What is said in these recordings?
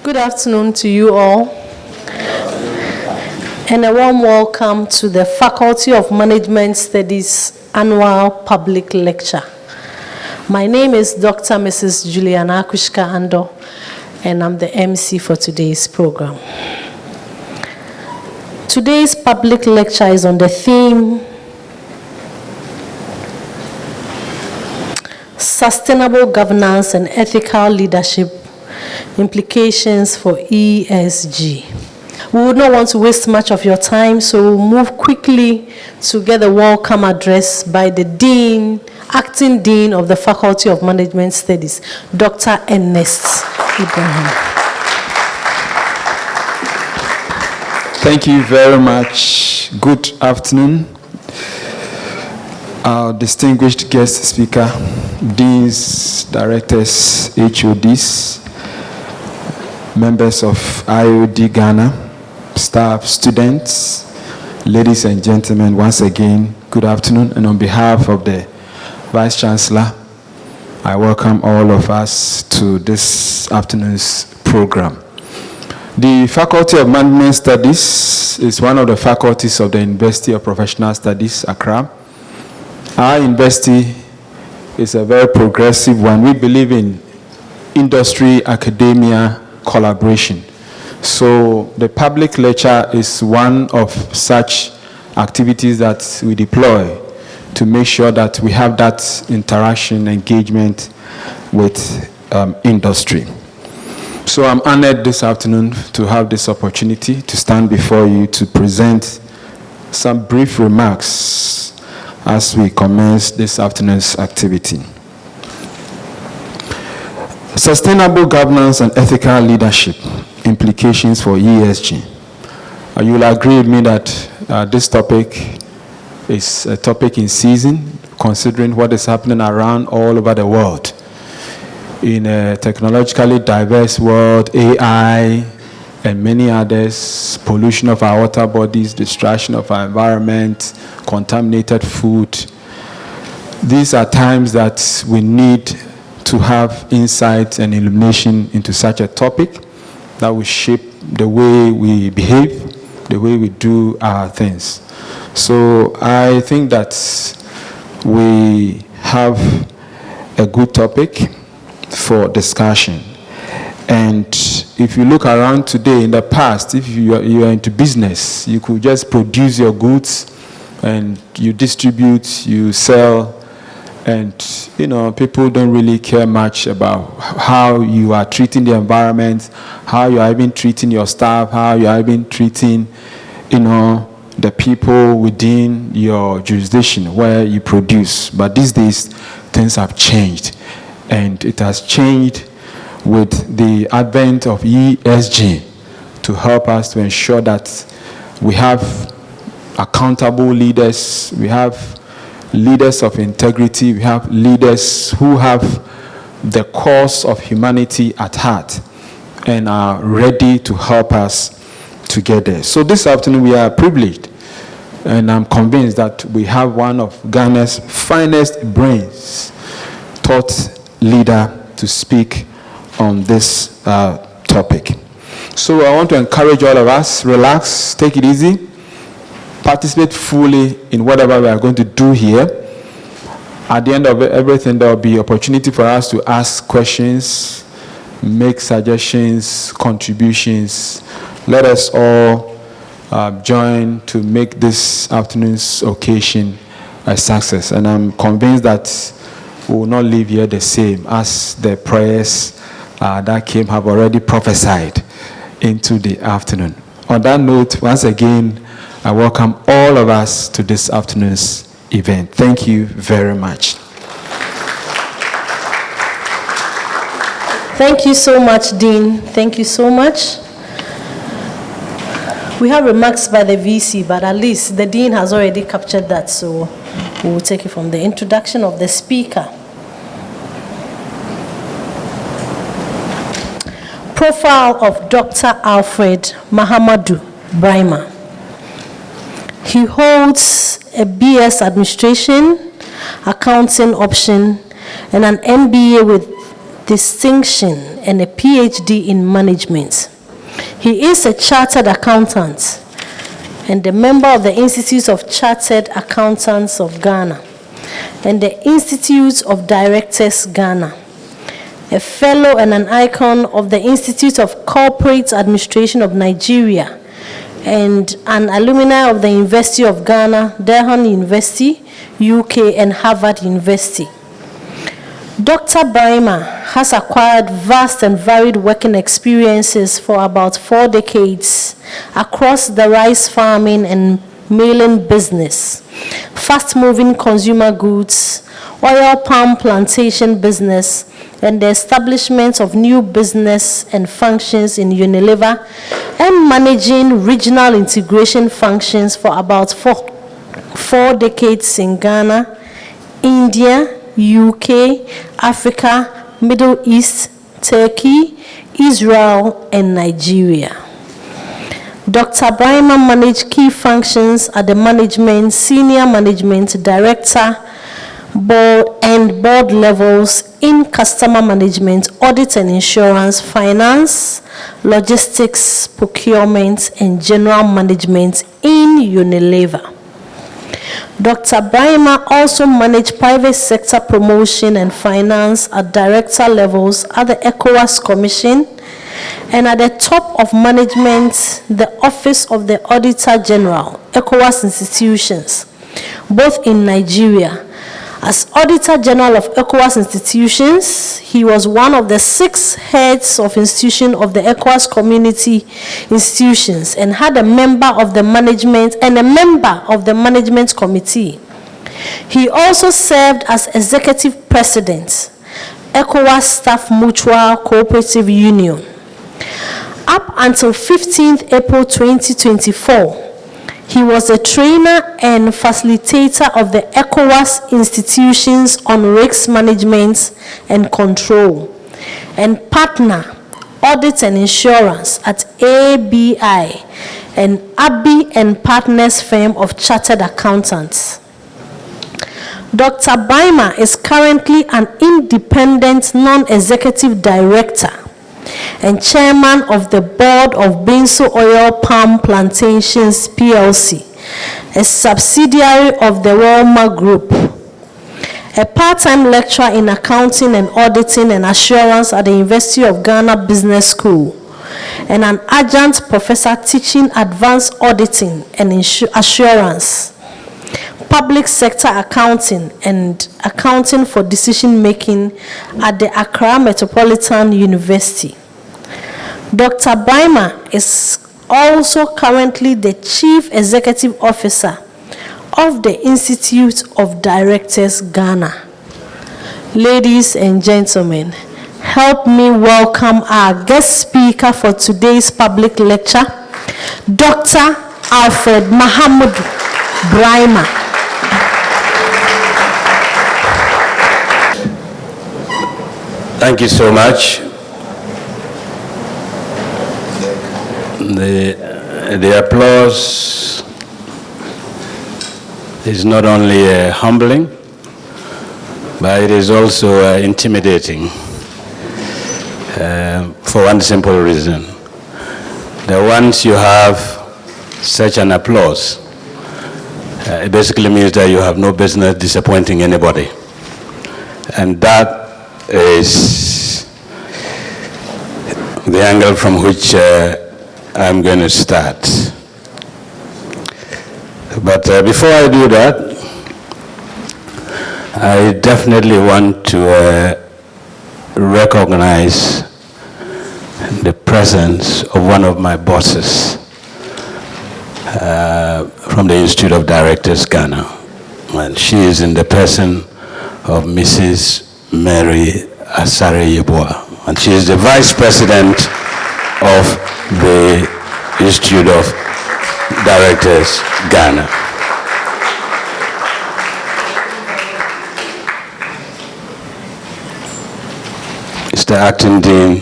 Good afternoon to you all, and a warm welcome to the Faculty of Management Studies Annual Public Lecture. My name is Dr. Mrs. Juliana Akushka Ando, and I'm the MC for today's program. Today's public lecture is on the theme Sustainable Governance and Ethical Leadership Implications for ESG. We would not want to waste much of your time, so we'll move quickly to get the welcome address by the Dean, Acting Dean of the Faculty of Management Studies, Dr. Ernest Ibrahim. Thank you very much. Good afternoon. Our distinguished guest speaker, Deans, Directors, HODs, members of IOD Ghana, staff, students, ladies and gentlemen, once again, good afternoon. And on behalf of the Vice Chancellor, I welcome all of us to this afternoon's program. The Faculty of Management Studies is one of the faculties of the University of Professional Studies, Accra. Our university is a very progressive one. We believe in industry, academia, collaboration. So the public lecture is one of such activities that we deploy to make sure that we have that interaction, engagement with industry. So I'm honored this afternoon to have this opportunity to stand before you to present some brief remarks as we commence this afternoon's activity. Sustainable governance and ethical leadership, implications for ESG. You will agree with me that this topic is a topic in season, considering what is happening around all over the world. In a technologically diverse world, AI and many others, pollution of our water bodies, destruction of our environment, contaminated food. These are times that we need to have insight and illumination into such a topic that will shape the way we behave, the way we do our things. So I think that we have a good topic for discussion. And if you look around today, in the past, if you are into business, you could just produce your goods and you distribute, you sell, and people don't really care much about how you are treating the environment, how you are even treating your staff, how you are even treating the people within your jurisdiction where you produce. But these days things have changed, and it has changed with the advent of ESG to help us to ensure that we have accountable leaders, we have leaders of integrity, we have leaders who have the cause of humanity at heart and are ready to help us to get there. So this afternoon we are privileged, and I'm convinced that we have one of Ghana's finest brains, thought leader, to speak on this topic. So I want to encourage all of us, relax, take it easy, participate fully in whatever we are going to do here. At the end of everything, there will be opportunity for us to ask questions, make suggestions, contributions. Let us all join to make this afternoon's occasion a success. And I'm convinced that we will not leave here the same, as the prayers that came have already prophesied into the afternoon. On that note, once again, I welcome all of us to this afternoon's event. Thank you very much. Thank you so much, Dean. Thank you so much. We have remarks by the VC, but at least the Dean has already captured that, so we will take it from the introduction of the speaker. Profile of Dr. Alfred Braimah. He holds a BS Administration, Accounting option, and an MBA with distinction and a PhD in management. He is a chartered accountant and a member of the Institute of Chartered Accountants of Ghana and the Institute of Directors Ghana, a fellow and an icon of the Institute of Corporate Administration of Nigeria, and an alumni of the University of Ghana, Durham University, UK, and Harvard University. Dr. Braimah has acquired vast and varied working experiences for about 4 decades across the rice farming and milling business, fast-moving consumer goods, oil palm plantation business, and the establishment of new business and functions in Unilever, and managing regional integration functions for about four decades in Ghana, India, UK, Africa, Middle East, Turkey, Israel, and Nigeria. Dr. Braimah managed key functions at the management, senior management, director, board levels in customer management, audit and insurance, finance, logistics, procurement, and general management in Unilever. Dr. Braimah also managed private sector promotion and finance at director levels at the ECOWAS Commission, and at the top of management, the Office of the Auditor General, ECOWAS institutions, both in Nigeria. As Auditor General of ECOWAS institutions, he was one of the 6 heads of institution of the ECOWAS community institutions and had a member of the management and a member of the management committee. He also served as executive president, ECOWAS Staff Mutual Cooperative Union. Up until 15th April 2024, he was a trainer and facilitator of the ECOWAS institutions on risk management and control, and partner, audit and insurance at ABI, and Abbey and Partners firm of chartered accountants. Dr. Braimah is currently an independent non-executive director and chairman of the board of Benso Oil Palm Plantations PLC, a subsidiary of the Walmer Group, a part-time lecturer in accounting and auditing and assurance at the University of Ghana Business School, and an adjunct professor teaching advanced auditing and assurance, public sector accounting, and accounting for decision-making at the Accra Metropolitan University. Dr. Braimah is also currently the Chief Executive Officer of the Institute of Directors Ghana. Ladies and gentlemen, help me welcome our guest speaker for today's public lecture, Dr. Alfred Braimah. Thank you so much. The applause is not only humbling, but it is also intimidating for one simple reason. That once you have such an applause, it basically means that you have no business disappointing anybody. And that is the angle from which I'm going to start. But before I do that, I definitely want to recognize the presence of one of my bosses from the Institute of Directors Ghana. And she is in the person of Mrs. Mary Asare Yeboah. And she is the Vice President of the Institute of Directors Ghana. Mr. Acting Dean,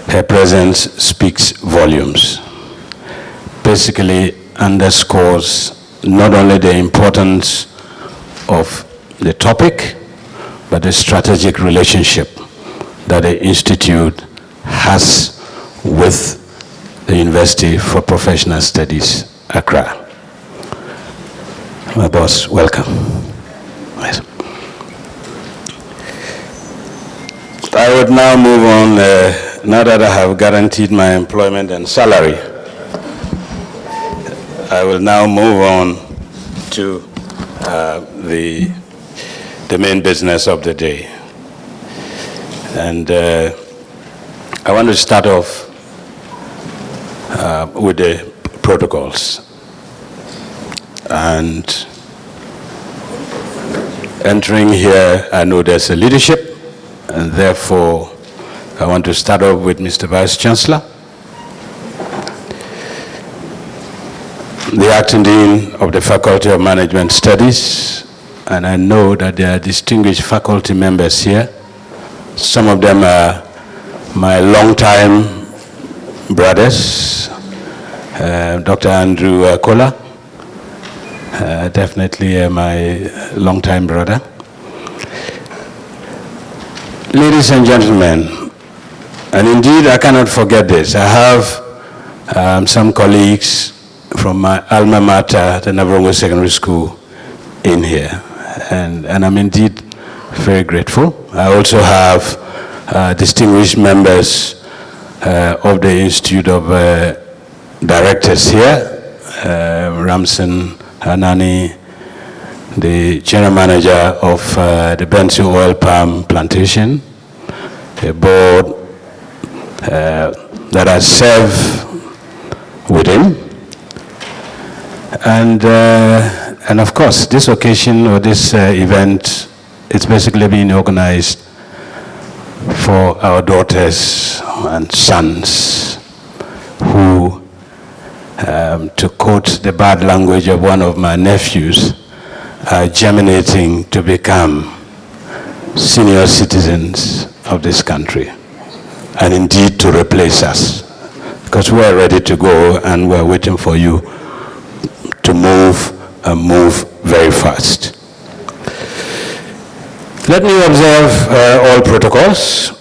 her presence speaks volumes. Basically underscores not only the importance of the topic, but the strategic relationship that the Institute has with the University for Professional Studies, Accra. My boss, welcome. Yes. I would now move on, now that I have guaranteed my employment and salary, I will now move on to the main business of the day. And I want to start off with the protocols. And entering here, I know there's a leadership, and therefore I want to start off with Mr. Vice Chancellor, the Acting Dean of the Faculty of Management Studies, and I know that there are distinguished faculty members here. Some of them are my longtime brothers, Dr. Andrew Kola, definitely my longtime brother. Ladies and gentlemen, and indeed I cannot forget this, I have some colleagues from my alma mater, the Navrongo Secondary School, in here, and I'm indeed very grateful. I also have distinguished members of the Institute of Directors here, Ramson Hanani, the General Manager of the Bensi Oil Palm Plantation, a board that I serve with him. And of course, this occasion or this event, it's basically being organized for our daughters and sons who, to quote the bad language of one of my nephews, are germinating to become senior citizens of this country, and indeed to replace us, because we are ready to go and we're waiting for you to move and move very fast. Let me observe all protocols,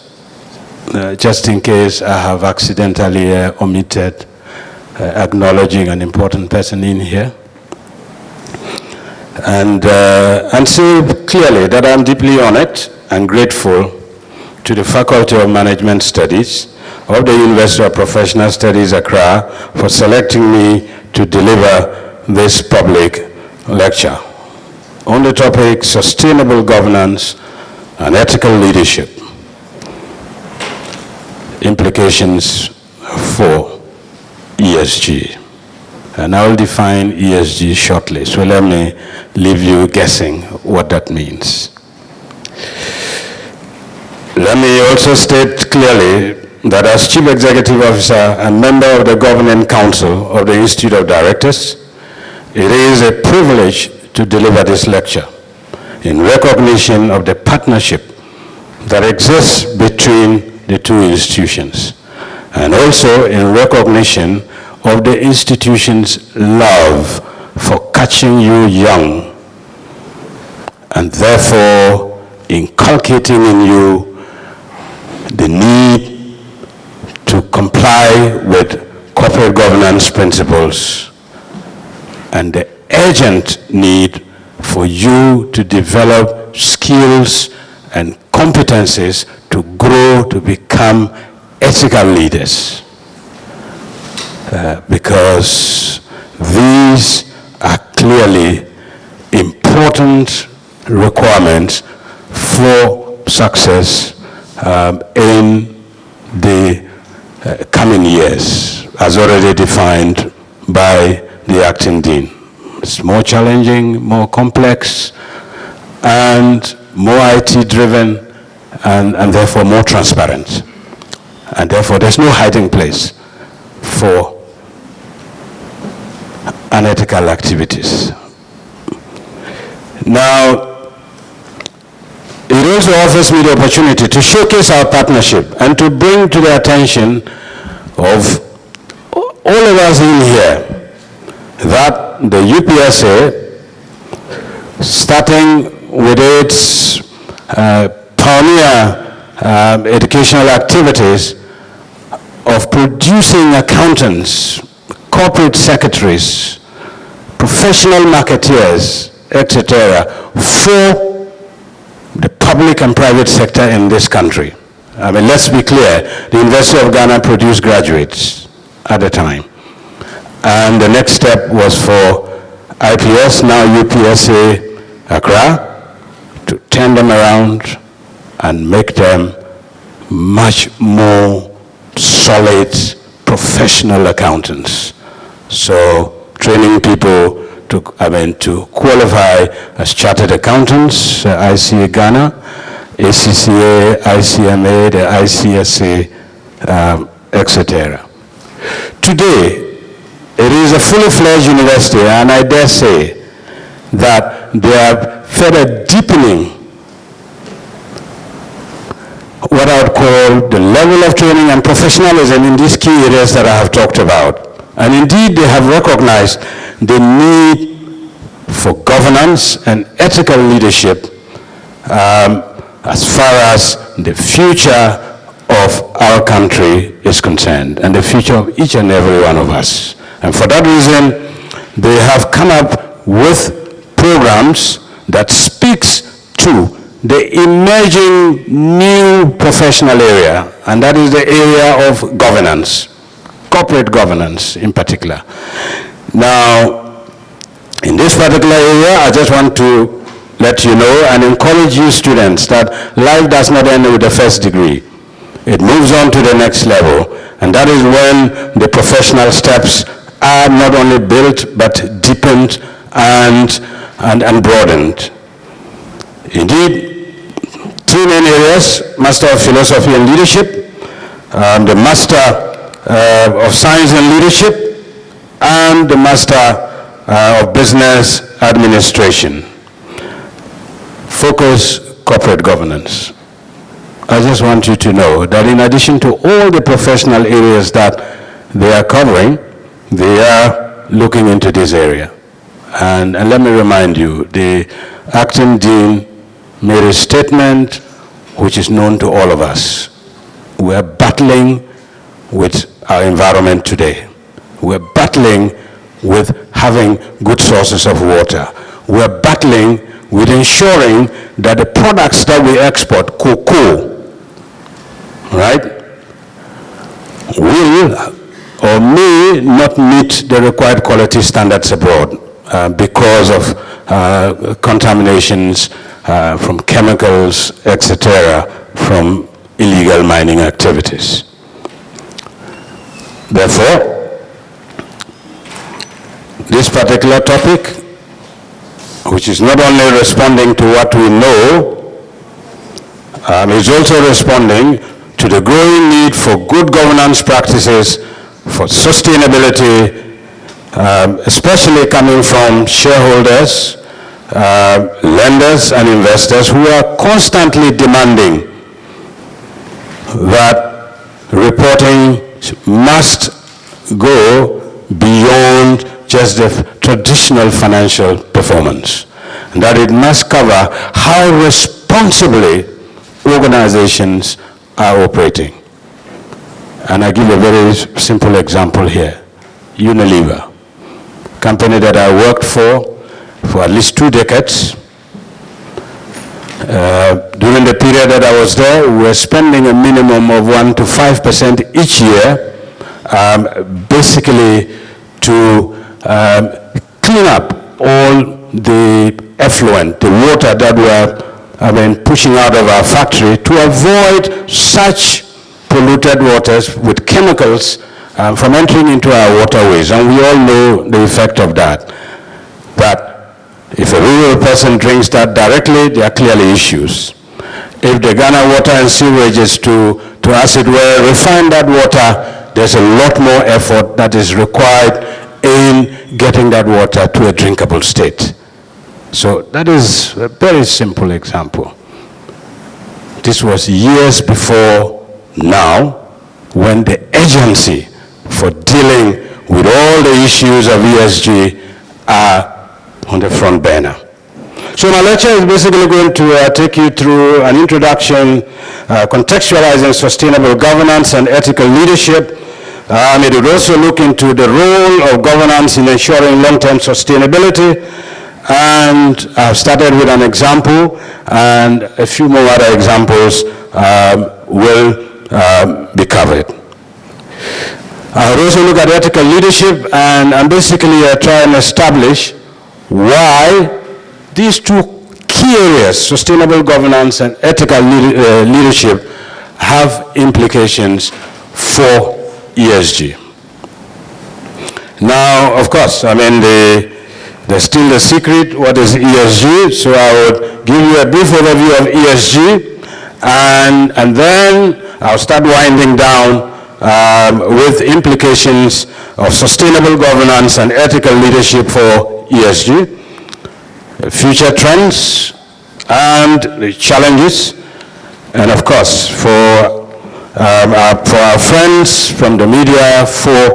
just in case I have accidentally omitted acknowledging an important person in here. And say clearly that I'm deeply honored and grateful to the Faculty of Management Studies of the University of Professional Studies, Accra, for selecting me to deliver this public lecture on the topic Sustainable Governance and Ethical Leadership, Implications for ESG. And I will define ESG shortly, so let me leave you guessing what that means. Let me also state clearly that as Chief Executive Officer and member of the Governing Council of the Institute of Directors, it is a privilege to deliver this lecture in recognition of the partnership that exists between the two institutions, and also in recognition of the institution's love for catching you young, and therefore inculcating in you the need to comply with corporate governance principles and the urgent need for you to develop skills and competencies to grow to become ethical leaders. Because these are clearly important requirements for success in the coming years, as already defined by the acting dean. It's more challenging, more complex, and more IT-driven, and therefore more transparent. And therefore there's no hiding place for unethical activities. Now, it also offers me the opportunity to showcase our partnership and to bring to the attention of all of us in here that the UPSA, starting with its pioneer educational activities of producing accountants, corporate secretaries, professional marketeers, etc., for the public and private sector in this country. I mean, let's be clear, the University of Ghana produced graduates at the time. And the next step was for IPS, now UPSA Accra, to turn them around and make them much more solid professional accountants. So training people to qualify as chartered accountants, ICA Ghana, ACCA, ICMA, the ICSA, etc. Today, it is a fully fledged university, and I dare say that they are further deepening what I would call the level of training and professionalism in these key areas that I have talked about. And indeed, they have recognized the need for governance and ethical leadership as far as the future of our country is concerned, and the future of each and every one of us. And for that reason, they have come up with programs that speaks to the emerging new professional area, and that is the area of governance, corporate governance in particular. Now, in this particular area, I just want to let you know and encourage you students that life does not end with the first degree. It moves on to the next level, and that is when the professional steps are not only built but deepened and broadened. Indeed, three main areas: Master of Philosophy and Leadership, the Master of Science and Leadership, and the Master of Business Administration. Focus corporate governance. I just want you to know that in addition to all the professional areas that they are covering, they are looking into this area. And let me remind you, the acting dean made a statement which is known to all of us. We're battling with our environment today. We're battling with having good sources of water. We're battling with ensuring that the products that we export, cocoa, right, will or may not meet the required quality standards abroad because of contaminations from chemicals, etc., from illegal mining activities. Therefore, this particular topic, which is not only responding to what we know, is also responding to the growing need for good governance practices for sustainability, especially coming from shareholders, lenders and investors who are constantly demanding that reporting must go beyond just the traditional financial performance, and that it must cover how responsibly organizations are operating. And I give a very simple example here. Unilever, company that I worked for at least 2 decades. During the period that I was there, we were spending a minimum of 1 to 5% each year, basically to clean up all the effluent, the water that we are pushing out of our factory, to avoid such polluted waters with chemicals from entering into our waterways. And we all know the effect of that. That if a rural person drinks that directly, there are clearly issues. If the Ghana Water and Sewerage is to as it were, refine that water, there's a lot more effort that is required in getting that water to a drinkable state. So that is a very simple example. This was years before now, when the urgency for dealing with all the issues of ESG are on the front burner. So my lecture is basically going to take you through an introduction, contextualizing sustainable governance and ethical leadership. It will also look into the role of governance in ensuring long-term sustainability. And I've started with an example, and a few more other examples will be covered. I'll also look at ethical leadership and basically try and establish why these two key areas, sustainable governance and ethical leadership, have implications for ESG. Now, of course, there's still the secret, what is ESG? So I would give you a brief overview of ESG, and then I'll start winding down with implications of sustainable governance and ethical leadership for ESG, future trends and the challenges, and of course for our friends from the media, for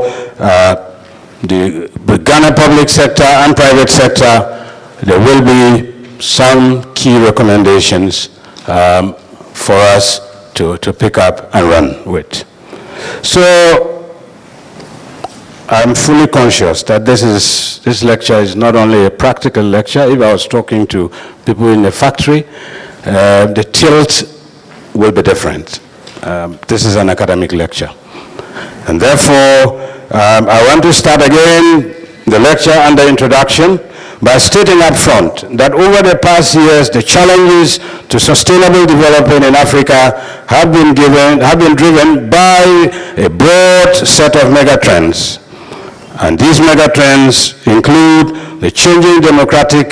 the Ghana public sector and private sector, there will be some key recommendations for us to pick up and run with. So I'm fully conscious that this lecture is not only a practical lecture. If I was talking to people in the factory, the tilt will be different. This is an academic lecture. And therefore, I want to start again the lecture and the introduction by stating up front that over the past years, the challenges to sustainable development in Africa have been driven by a broad set of megatrends. And these megatrends include the changing demographic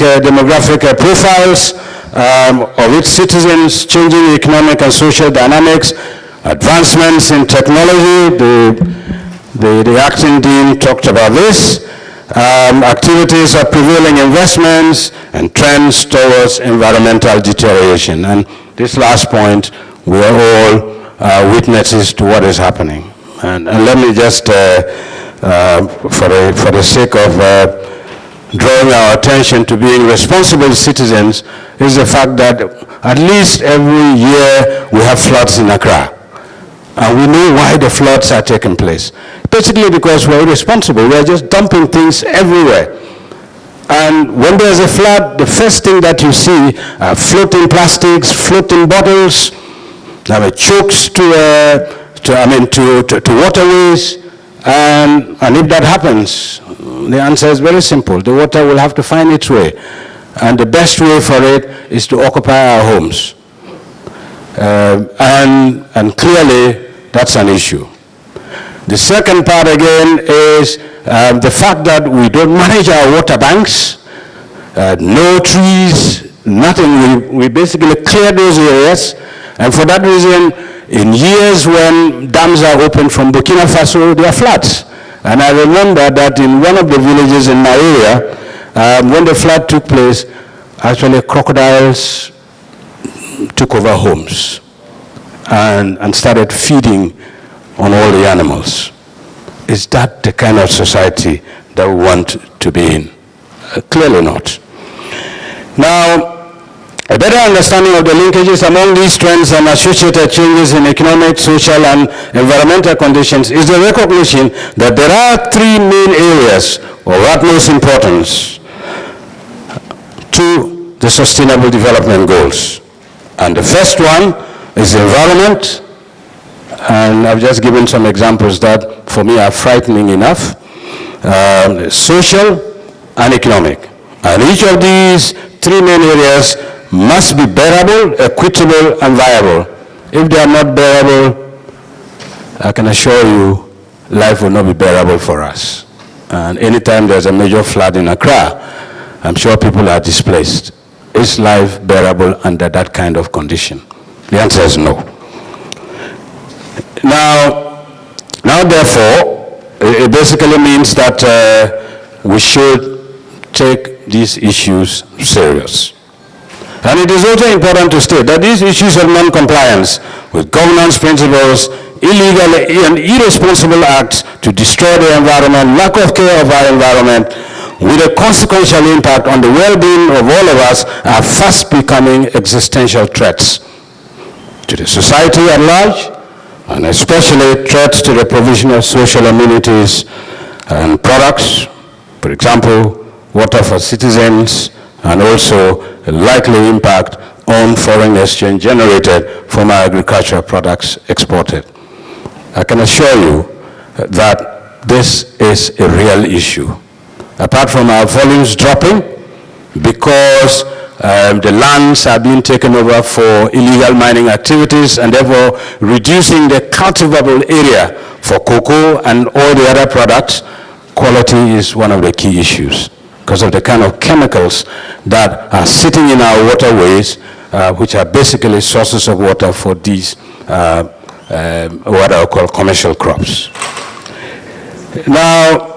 profiles of its citizens, changing economic and social dynamics, advancements in technology. The acting dean talked about this. Activities of prevailing investments and trends towards environmental deterioration. And this last point, we are all witnesses to what is happening. And let me just, for the sake of drawing our attention to being responsible citizens, is the fact that at least every year we have floods in Accra. And we know why the floods are taking place. Basically because we're irresponsible. We're just dumping things everywhere. And when there's a flood, the first thing that you see are floating plastics, floating bottles, chokes to waterways. And if that happens, the answer is very simple. The water will have to find its way. And the best way for it is to occupy our homes. And clearly, that's an issue. The second part, again, is the fact that we don't manage our water banks, no trees, nothing. We basically clear those areas. And for that reason, in years when dams are opened from Burkina Faso, there are floods. And I remember that in one of the villages in my area, when the flood took place, actually crocodiles took over homes and started feeding on all the animals. Is that the kind of society that we want to be in? Clearly not. Now, a better understanding of the linkages among these trends and associated changes in economic, social, and environmental conditions is the recognition that there are three main areas of utmost importance to the Sustainable Development Goals. And the first one is the environment, and I've just given some examples that for me are frightening enough. Social and economic. And each of these three main areas must be bearable, equitable, and viable. If they are not bearable, I can assure you, life will not be bearable for us. And anytime there's a major flood in Accra, I'm sure people are displaced. Is life bearable under that kind of condition? The answer is no. Now therefore, it basically means that we should take these issues serious. And it is also important to state that these issues of non-compliance with governance principles, illegal and irresponsible acts to destroy the environment, lack of care of our environment, with a consequential impact on the well-being of all of us, are fast becoming existential threats to the society at large, and especially threats to the provision of social amenities and products, for example, water for citizens, and also a likely impact on foreign exchange generated from our agricultural products exported. I can assure you that this is a real issue. Apart from our volumes dropping, because the lands are being taken over for illegal mining activities and therefore reducing the cultivable area for cocoa and all the other products, quality is one of the key issues because of the kind of chemicals that are sitting in our waterways, which are basically sources of water for these what I call commercial crops. Now,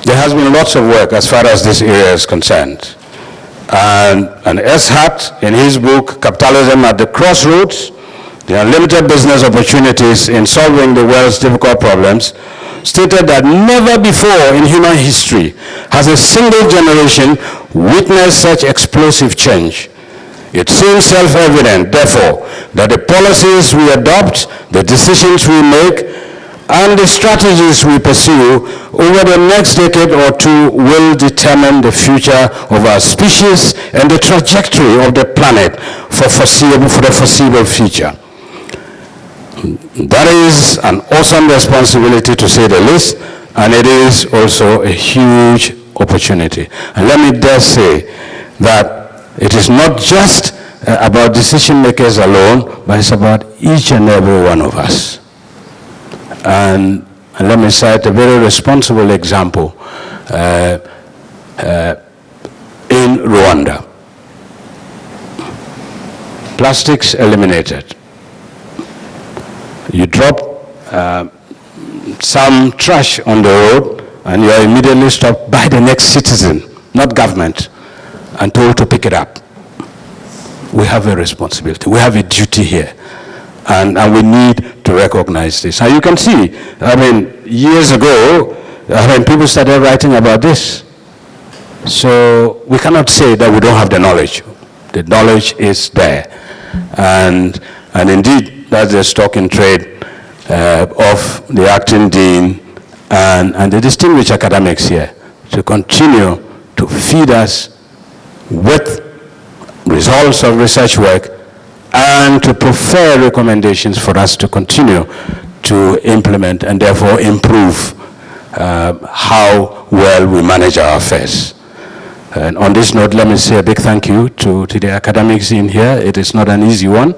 there has been lots of work as far as this area is concerned. And S-Hart, in his book, Capitalism at the Crossroads, the Unlimited Business Opportunities in Solving the World's Difficult Problems, stated that never before in human history has a single generation witnessed such explosive change. It seems self-evident, therefore, that the policies we adopt, the decisions we make, and the strategies we pursue over the next decade or two will determine the future of our species and the trajectory of the planet for the foreseeable future. That is an awesome responsibility, to say the least, and it is also a huge opportunity. And let me dare say that it is not just about decision makers alone, but it's about each and every one of us. And let me cite a very responsible example in Rwanda. Plastics eliminated. You drop some trash on the road and you are immediately stopped by the next citizen, not government, and told to pick it up. We have a responsibility. We have a duty here. And we need to recognize this. And you can see, years ago, people started writing about this. So we cannot say that we don't have the knowledge. The knowledge is there. And indeed, that's the stock in trade of the acting dean and the distinguished academics here to continue to feed us with results of research work and to prefer recommendations for us to continue to implement and therefore improve how well we manage our affairs. And on this note, let me say a big thank you to the academics in here. It is not an easy one.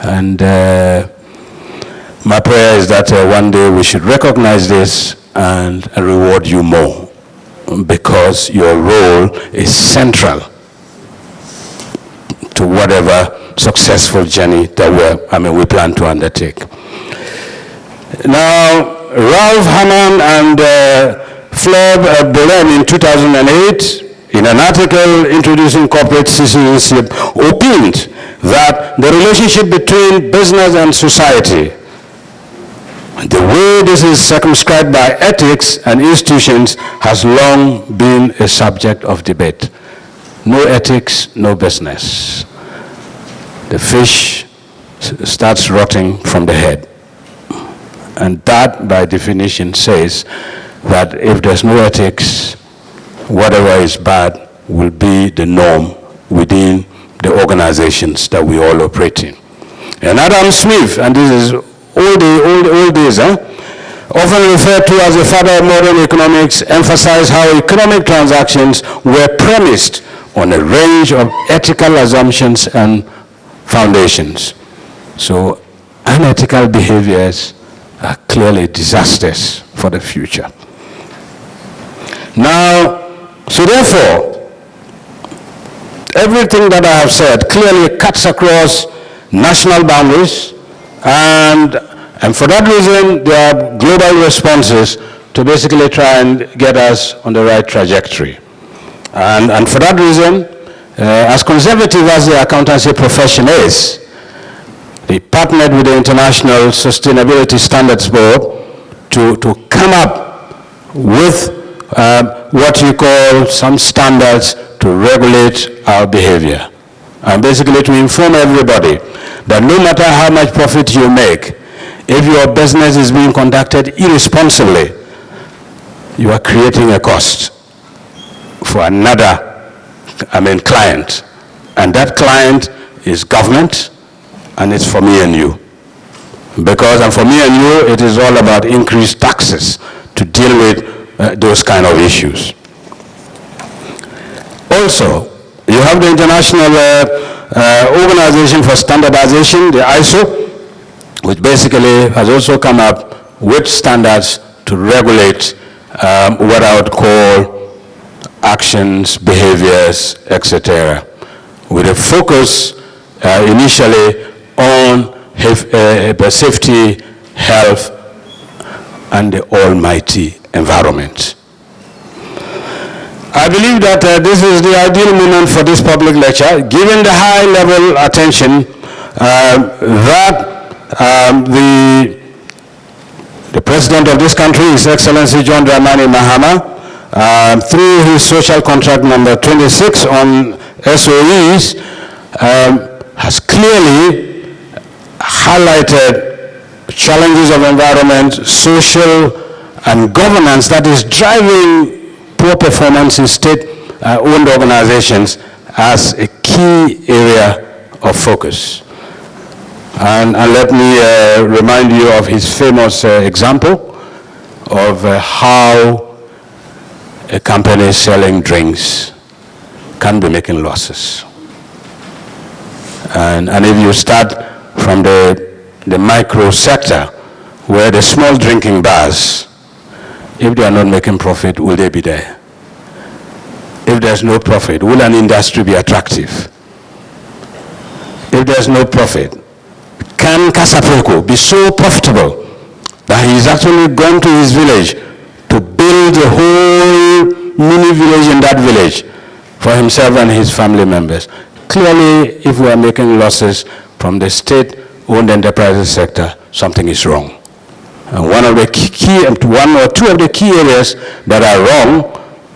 And my prayer is that one day we should recognize this and reward you more, because your role is central to whatever successful journey that we plan to undertake. Now, Ralph Hammond and Fleb Bolen in 2008, in an article introducing corporate citizenship, opined that the relationship between business and society, the way this is circumscribed by ethics and institutions, has long been a subject of debate. No ethics, no business. The fish starts rotting from the head. And that, by definition, says that if there's no ethics, whatever is bad will be the norm within the organizations that we all operate in. And Adam Smith, and this is old days, often referred to as the father of modern economics, emphasized how economic transactions were premised on a range of ethical assumptions and foundations. So unethical behaviors are clearly disasters for the future. Now, so therefore, everything that I have said clearly cuts across national boundaries, and for that reason, there are global responses to basically try and get us on the right trajectory. And for that reason, as conservative as the accountancy profession is, they partnered with the International Sustainability Standards Board to come up with what you call some standards to regulate our behavior. And basically to inform everybody that no matter how much profit you make, if your business is being conducted irresponsibly, you are creating a cost for another, client. And that client is government, and it's for me and you. Because, and for me and you, it is all about increased taxes to deal with those kind of issues. Also, you have the International Organization for Standardization, the ISO, which basically has also come up with standards to regulate what I would call actions, behaviors, etc., with a focus initially on safety, health, and the almighty environment. I believe that this is the ideal moment for this public lecture, given the high level attention that the President of this country, His Excellency John Dramani Mahama, through his social contract number 26 on SOEs, has clearly highlighted challenges of environment, social, and governance that is driving poor performance in state-owned organizations as a key area of focus. And let me remind you of his famous example of how a company selling drinks can be making losses. And if you start from the micro sector, where the small drinking bars, if they are not making profit, will they be there? If there's no profit, will an industry be attractive? If there's no profit, can Kasapoko be so profitable that he's actually gone to his village to build a whole mini village in that village for himself and his family members? Clearly, if we are making losses from the state-owned enterprises sector, something is wrong. And one or two of the key areas that are wrong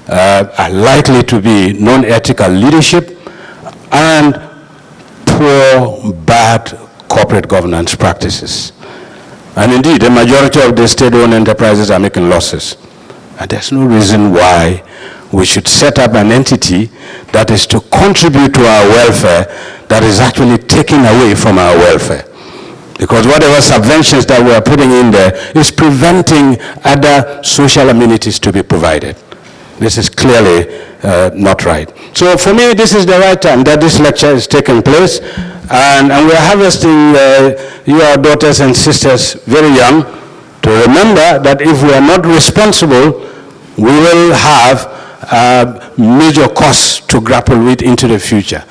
are likely to be non-ethical leadership and poor, bad corporate governance practices. And indeed, the majority of the state-owned enterprises are making losses. And there's no reason why we should set up an entity that is to contribute to our welfare that is actually taking away from our welfare. Because whatever subventions that we are putting in there is preventing other social amenities to be provided. This is clearly not right. So for me, this is the right time that this lecture is taking place. And we are harvesting your daughters and sisters very young to remember that if we are not responsible, we will have major costs to grapple with into the future.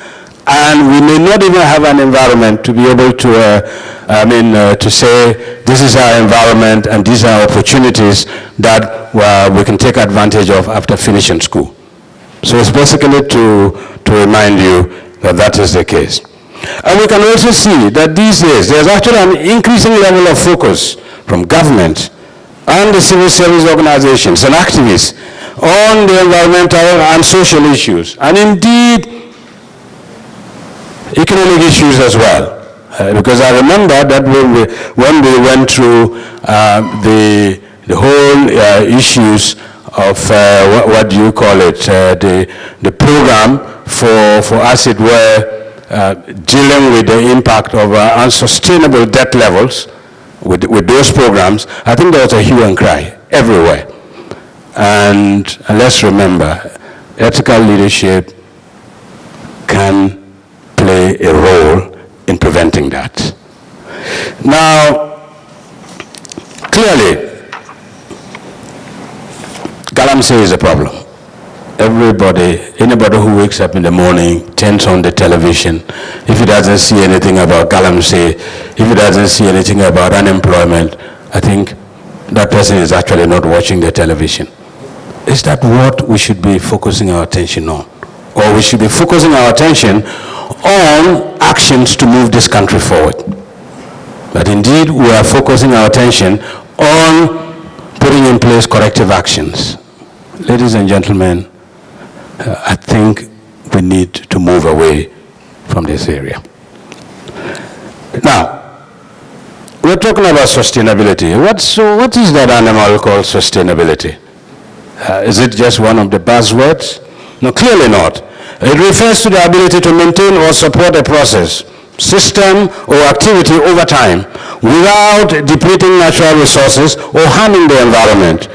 And we may not even have an environment to be able to, to say, this is our environment and these are opportunities that we can take advantage of after finishing school. So it's basically to remind you that that is the case. And we can also see that these days there's actually an increasing level of focus from government and the civil service organizations and activists on the environmental and social issues, and indeed economic issues as well. Because I remember that when we went through the whole issues of what do you call it, the program for as it were dealing with the impact of unsustainable debt levels with those programs, I think there was a hue and cry everywhere. And let's remember, ethical leadership can play a role in preventing that. Now, clearly, galamsey is a problem. Anybody who wakes up in the morning, turns on the television, if he doesn't see anything about galamsey, if he doesn't see anything about unemployment, I think that person is actually not watching the television. Is that what we should be focusing our attention on? Or we should be focusing our attention on actions to move this country forward. But indeed, we are focusing our attention on putting in place corrective actions. Ladies and gentlemen, I think we need to move away from this area. Now, we're talking about sustainability. What is that animal called sustainability? Is it just one of the buzzwords? No, clearly not. It refers to the ability to maintain or support a process, system, or activity over time without depleting natural resources or harming the environment.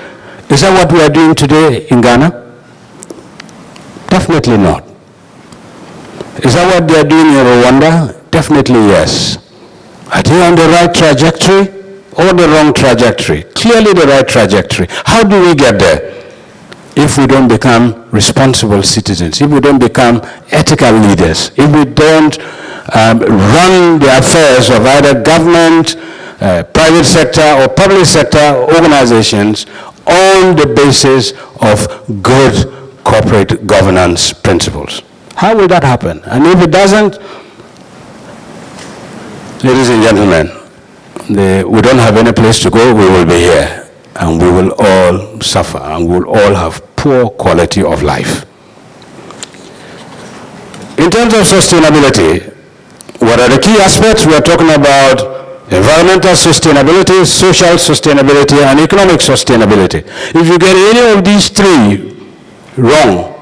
Is that what we are doing today in Ghana? Definitely not. Is that what they are doing in Rwanda? Definitely yes. Are they on the right trajectory or the wrong trajectory? Clearly the right trajectory. How do we get there? If we don't become responsible citizens, if we don't become ethical leaders, if we don't run the affairs of either government, private sector, or public sector organizations on the basis of good corporate governance principles. How will that happen? And if it doesn't, ladies and gentlemen, we don't have any place to go, we will be here, and we will all suffer, and we will all have poor quality of life. In terms of sustainability, what are the key aspects? We are talking about environmental sustainability, social sustainability, and economic sustainability. If you get any of these three wrong,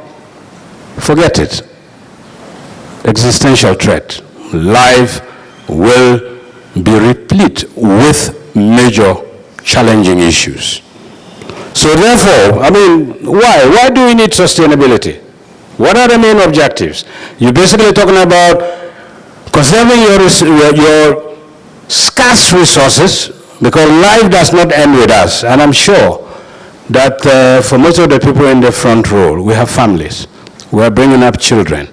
forget it. Existential threat. Life will be replete with major challenging issues. So therefore, why? Why do we need sustainability? What are the main objectives? You're basically talking about conserving your scarce resources, because life does not end with us. And I'm sure that for most of the people in the front row, we have families. We are bringing up children.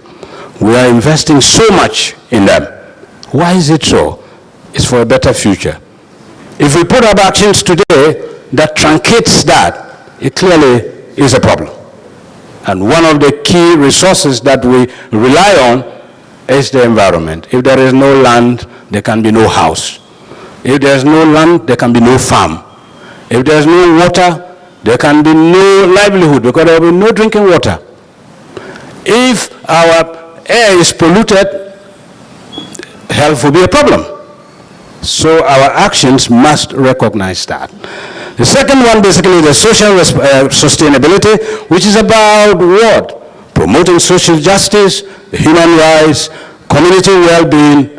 We are investing so much in them. Why is it so? It's for a better future. If we put up actions today that truncates that, it clearly is a problem. And one of the key resources that we rely on is the environment. If there is no land, there can be no house. If there is no land, there can be no farm. If there is no water, there can be no livelihood, because there will be no drinking water. If our air is polluted, health will be a problem. So our actions must recognize that. The second one, basically, the social sustainability, which is about what? Promoting social justice, human rights, community well-being,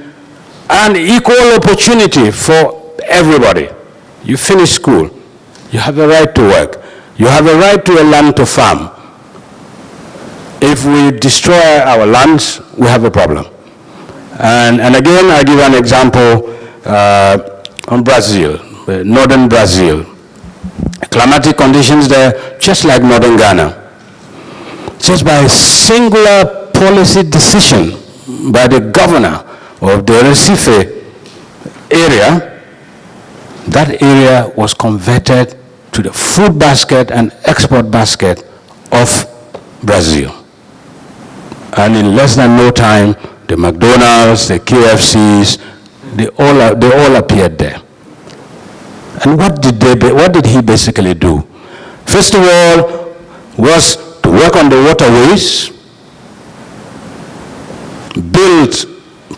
and equal opportunity for everybody. You finish school, you have a right to work. You have a right to a land to farm. If we destroy our lands, we have a problem. And again, I give an example on Brazil, northern Brazil. Climatic conditions there, just like northern Ghana. Just by a singular policy decision by the governor of the Recife area, that area was converted to the food basket and export basket of Brazil. And in less than no time, the McDonald's, the KFCs, they all appeared there. And what did he basically do? First of all, was to work on the waterways, build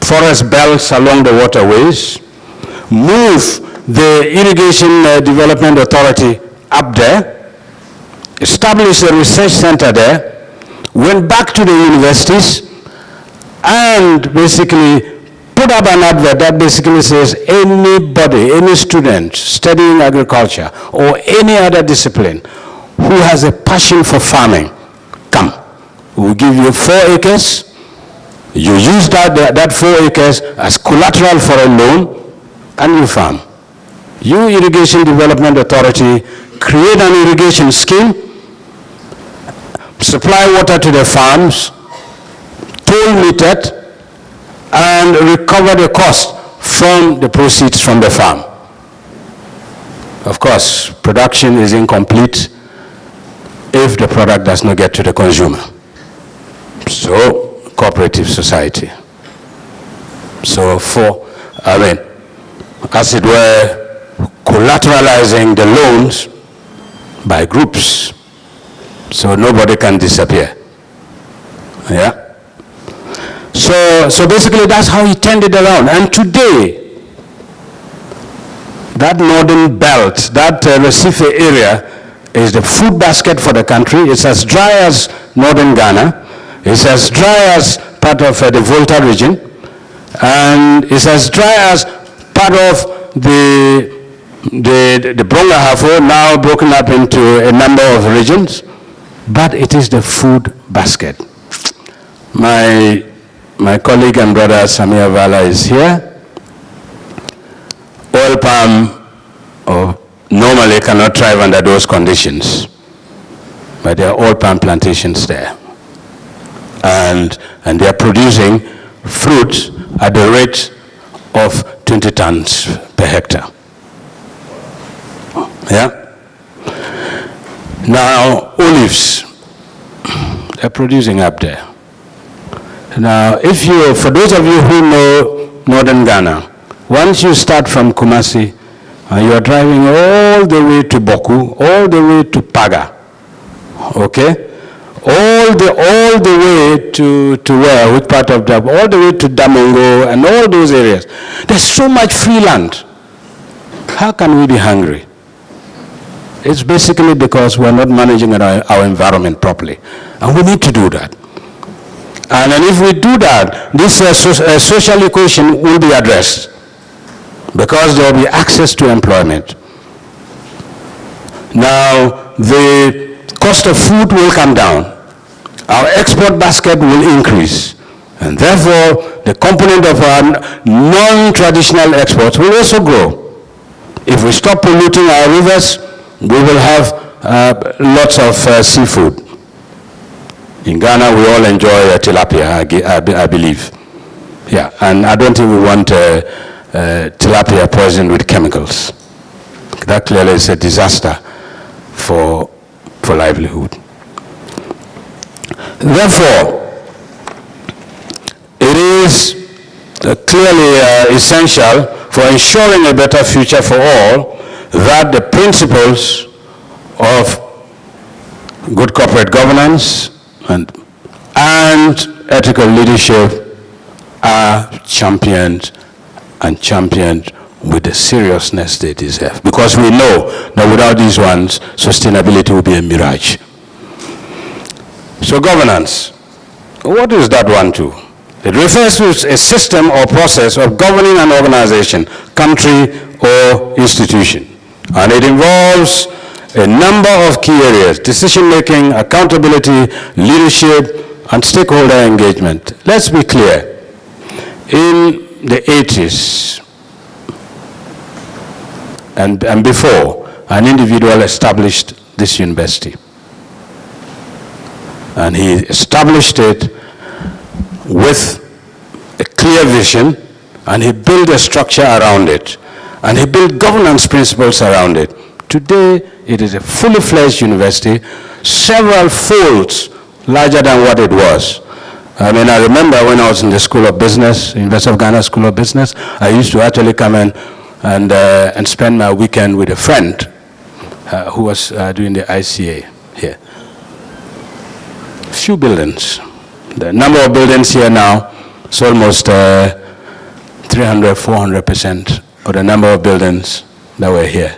forest belts along the waterways, move the Irrigation Development Authority up there, establish a research center there, went back to the universities, and basically put up an advert that basically says anybody, any student studying agriculture or any other discipline who has a passion for farming, come. We'll give you 4 acres. You use that 4 acres as collateral for a loan, and you farm. You, Irrigation Development Authority, create an irrigation scheme, supply water to the farms, toll metered, and recover the cost from the proceeds from the farm. Of course, production is incomplete if the product does not get to the consumer. So, cooperative society. So as it were, collateralizing the loans by groups, so nobody can disappear. Yeah. So basically that's how he turned it around. And today, that northern belt, that Recife area, is the food basket for the country. It's as dry as northern Ghana. It's as dry as part of the Volta region. And it's as dry as part of the Bronga Hafo, now broken up into a number of regions. But it is the food basket. My colleague and brother Samir Vala is here. Oil palm normally cannot thrive under those conditions, but there are oil palm plantations there. And they are producing fruit at the rate of 20 tons per hectare. Yeah? Now, olives, they're producing up there. Now, for those of you who know northern Ghana, once you start from Kumasi, and you are driving all the way to Boku, all the way to Paga, okay? All the way to where, which part of Dab, all the way to Damongo and all those areas. There's so much free land. How can we be hungry? It's basically because we're not managing our environment properly. And we need to do that. And then if we do that, this social equation will be addressed because there will be access to employment. Now, the cost of food will come down. Our export basket will increase. And therefore, the component of our non-traditional exports will also grow. If we stop polluting our rivers, we will have lots of seafood. In Ghana, we all enjoy tilapia, I believe. Yeah, and I don't think we want tilapia poisoned with chemicals. That clearly is a disaster for livelihood. Therefore, it is clearly essential for ensuring a better future for all that the principles of good corporate governance and ethical leadership are championed with the seriousness they deserve. Because we know that without these ones, sustainability will be a mirage. So governance, what is that one too? It refers to a system or process of governing an organization, country, or institution. And it involves a number of key areas: decision-making, accountability, leadership, and stakeholder engagement. Let's be clear. In the 80s and before, an individual established this university. And he established it with a clear vision, and he built a structure around it, and he built governance principles around it. Today, it is a fully fledged university, several folds larger than what it was. I mean, I remember when I was in the School of Business, University of Ghana School of Business, I used to actually come in and spend my weekend with a friend who was doing the ICA here. Few buildings. The number of buildings here now is almost 300-400% of the number of buildings that were here.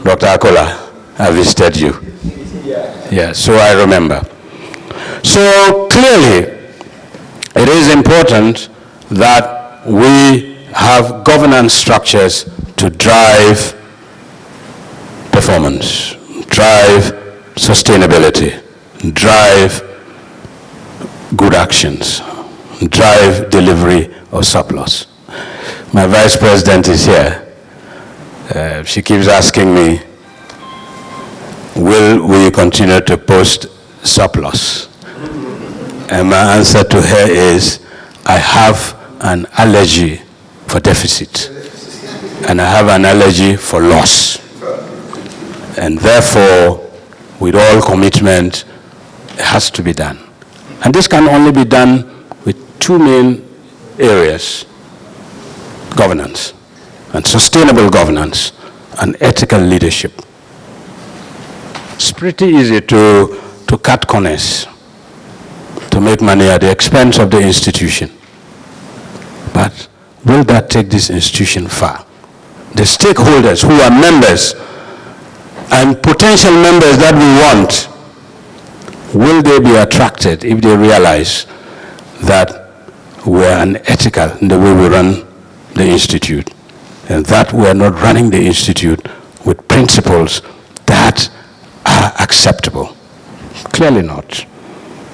Dr. Akola, I visited you. Yeah, so I remember. So clearly, it is important that we have governance structures to drive performance, drive sustainability, drive good actions, drive delivery of surplus. My vice president is here. She keeps asking me, will we continue to post surplus? And my answer to her is, I have an allergy for deficit, and I have an allergy for loss. And therefore, with all commitment, it has to be done. And this can only be done with two main areas: governance, and sustainable governance, and ethical leadership. It's pretty easy to cut corners, to make money at the expense of the institution. But will that take this institution far? The stakeholders who are members and potential members that we want, will they be attracted if they realize that we're unethical in the way we run the institute, and that we're not running the institute with principles that are acceptable? Clearly not.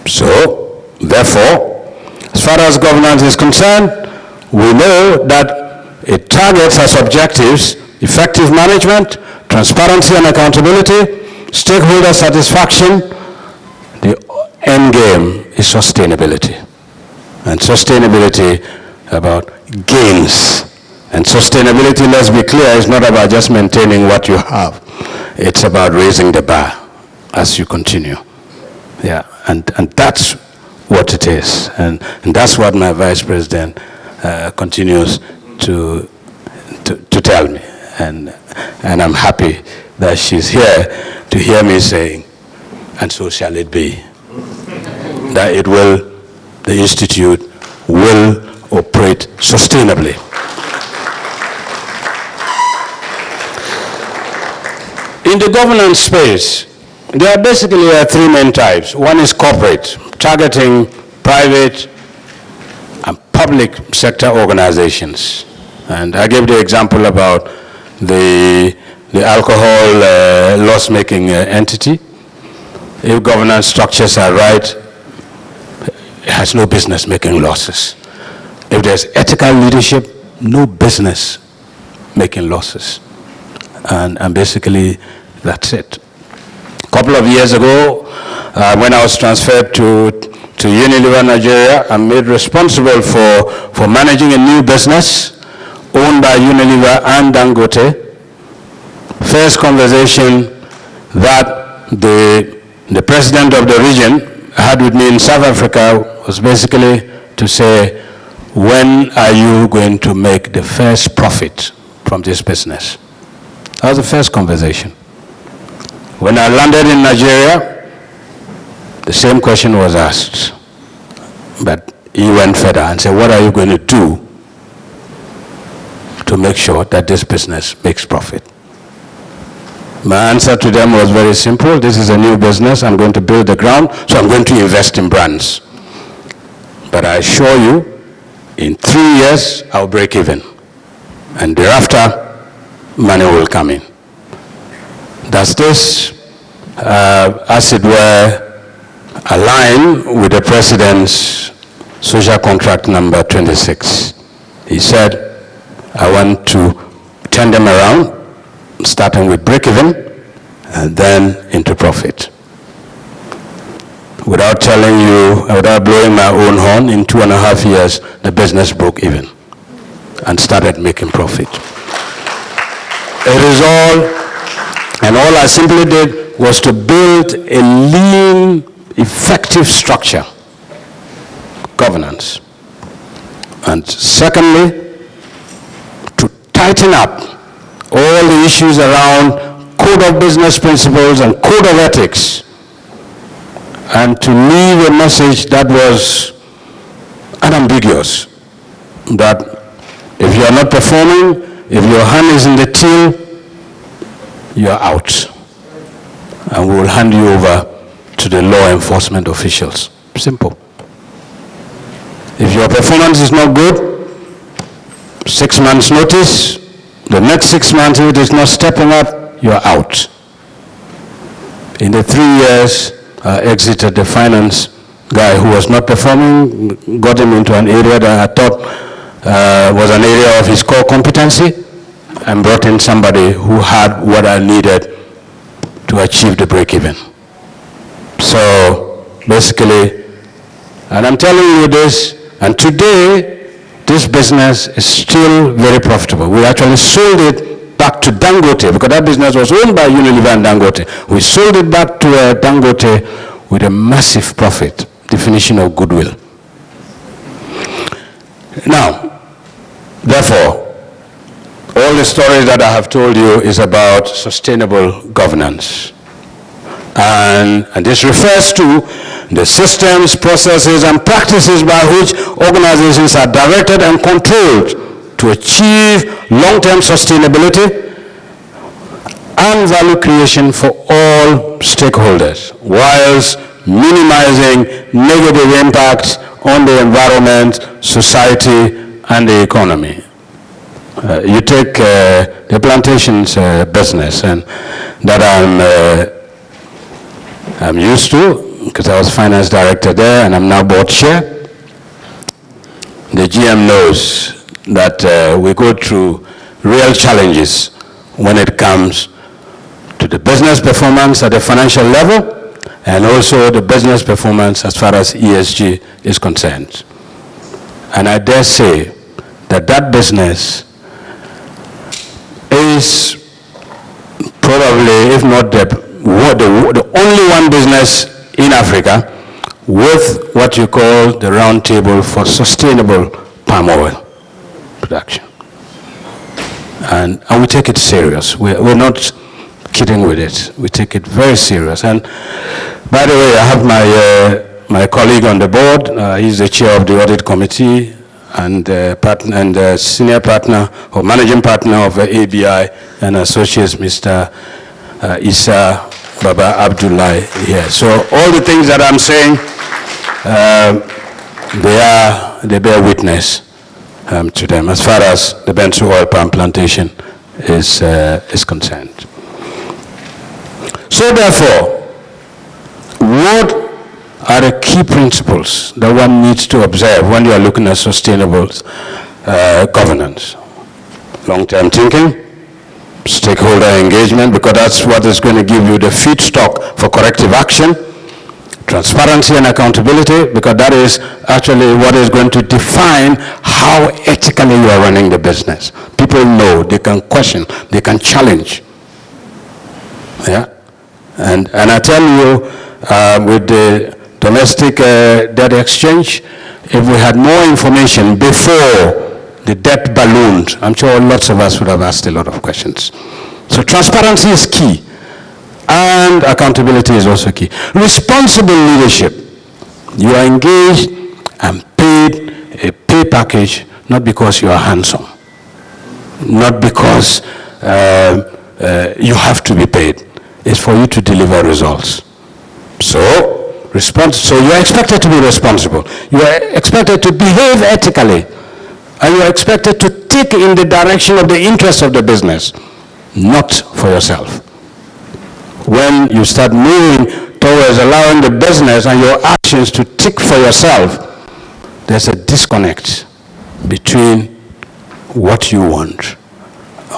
So, therefore, as far as governance is concerned, we know that it targets as objectives effective management, transparency and accountability, stakeholder satisfaction. The end game is sustainability. And sustainability about gains. And sustainability, let's be clear, is not about just maintaining what you have. It's about raising the bar as you continue. Yeah, and that's what it is. And that's what my vice president continues to tell me. And I'm happy that she's here to hear me saying, and so shall it be. That it will, the institute will operate sustainably. In the governance space, there are basically three main types. One is corporate, targeting private and public sector organizations. And I gave the example about the alcohol loss-making entity. If governance structures are right, it has no business making losses. If there's ethical leadership, no business making losses. And basically, that's it. A couple of years ago, when I was transferred to Unilever Nigeria, I'm made responsible for managing a new business owned by Unilever and Dangote. First conversation that the president of the region had with me in South Africa was basically to say, when are you going to make the first profit from this business? That was the first conversation. When I landed in Nigeria, the same question was asked. But he went further and said, what are you going to do to make sure that this business makes profit? My answer to them was very simple. This is a new business. I'm going to build the ground, so I'm going to invest in brands. But I assure you, in 3 years, I'll break even. And thereafter, money will come in. Does this, as it were, align with the president's social contract number 26? He said, I want to turn them around, starting with break-even, and then into profit. Without telling you, without blowing my own horn, in 2.5 years, the business broke even and started making profit. It is all, and all I simply did was to build a lean, effective structure, governance. And secondly, to tighten up all the issues around code of business principles and code of ethics, and to leave a message that was unambiguous, that if you are not performing, if your hand is in the till, you are out. And we will hand you over to the law enforcement officials. Simple. If your performance is not good, 6 months notice. The next 6 months, if it is not stepping up, you are out. In the 3 years, I exited the finance guy who was not performing, got him into an area that I thought was an area of his core competency, and brought in somebody who had what I needed to achieve the break-even. So basically, and I'm telling you this, and today, this business is still very profitable. We actually sold it back to Dangote, because that business was owned by Unilever and Dangote. We sold it back to Dangote with a massive profit, definition of goodwill. Now, therefore, all the stories that I have told you is about sustainable governance. And this refers to the systems, processes, and practices by which organizations are directed and controlled to achieve long-term sustainability and value creation for all stakeholders, whilst minimizing negative impacts on the environment, society, and the economy. You take the plantations business, and that I'm used to, because I was finance director there, and I'm now board chair. The GM knows that we go through real challenges when it comes to the business performance at the financial level, and also the business performance as far as ESG is concerned. And I dare say that that business is probably, if not the only one business in Africa with what you call the round table for sustainable palm oil production. And we take it serious. We're not kidding with it. We take it very serious. And by the way, I have my colleague on the board. He's the chair of the audit committee and senior partner or managing partner of ABI and associates, Mr. Isa Baba Abdullahi here. So all the things that I'm saying, they bear witness to them as far as the Bensu oil palm plantation is concerned. So therefore, what are the key principles that one needs to observe when you are looking at sustainable governance? Long-term thinking, stakeholder engagement, because that's what is going to give you the feedstock for corrective action, transparency and accountability, because that is actually what is going to define how ethically you are running the business. People know, they can question, they can challenge. Yeah? And I tell you, with the domestic debt exchange, if we had more information before the debt ballooned, I'm sure lots of us would have asked a lot of questions. So transparency is key, and accountability is also key. Responsible leadership. You are engaged and paid a pay package, not because you are handsome, not because you have to be paid. It's for you to deliver results. So you are expected to be responsible. You are expected to behave ethically. And you are expected to take in the direction of the interest of the business, not for yourself. When you start moving towards allowing the business and your actions to tick for yourself, there's a disconnect between what you want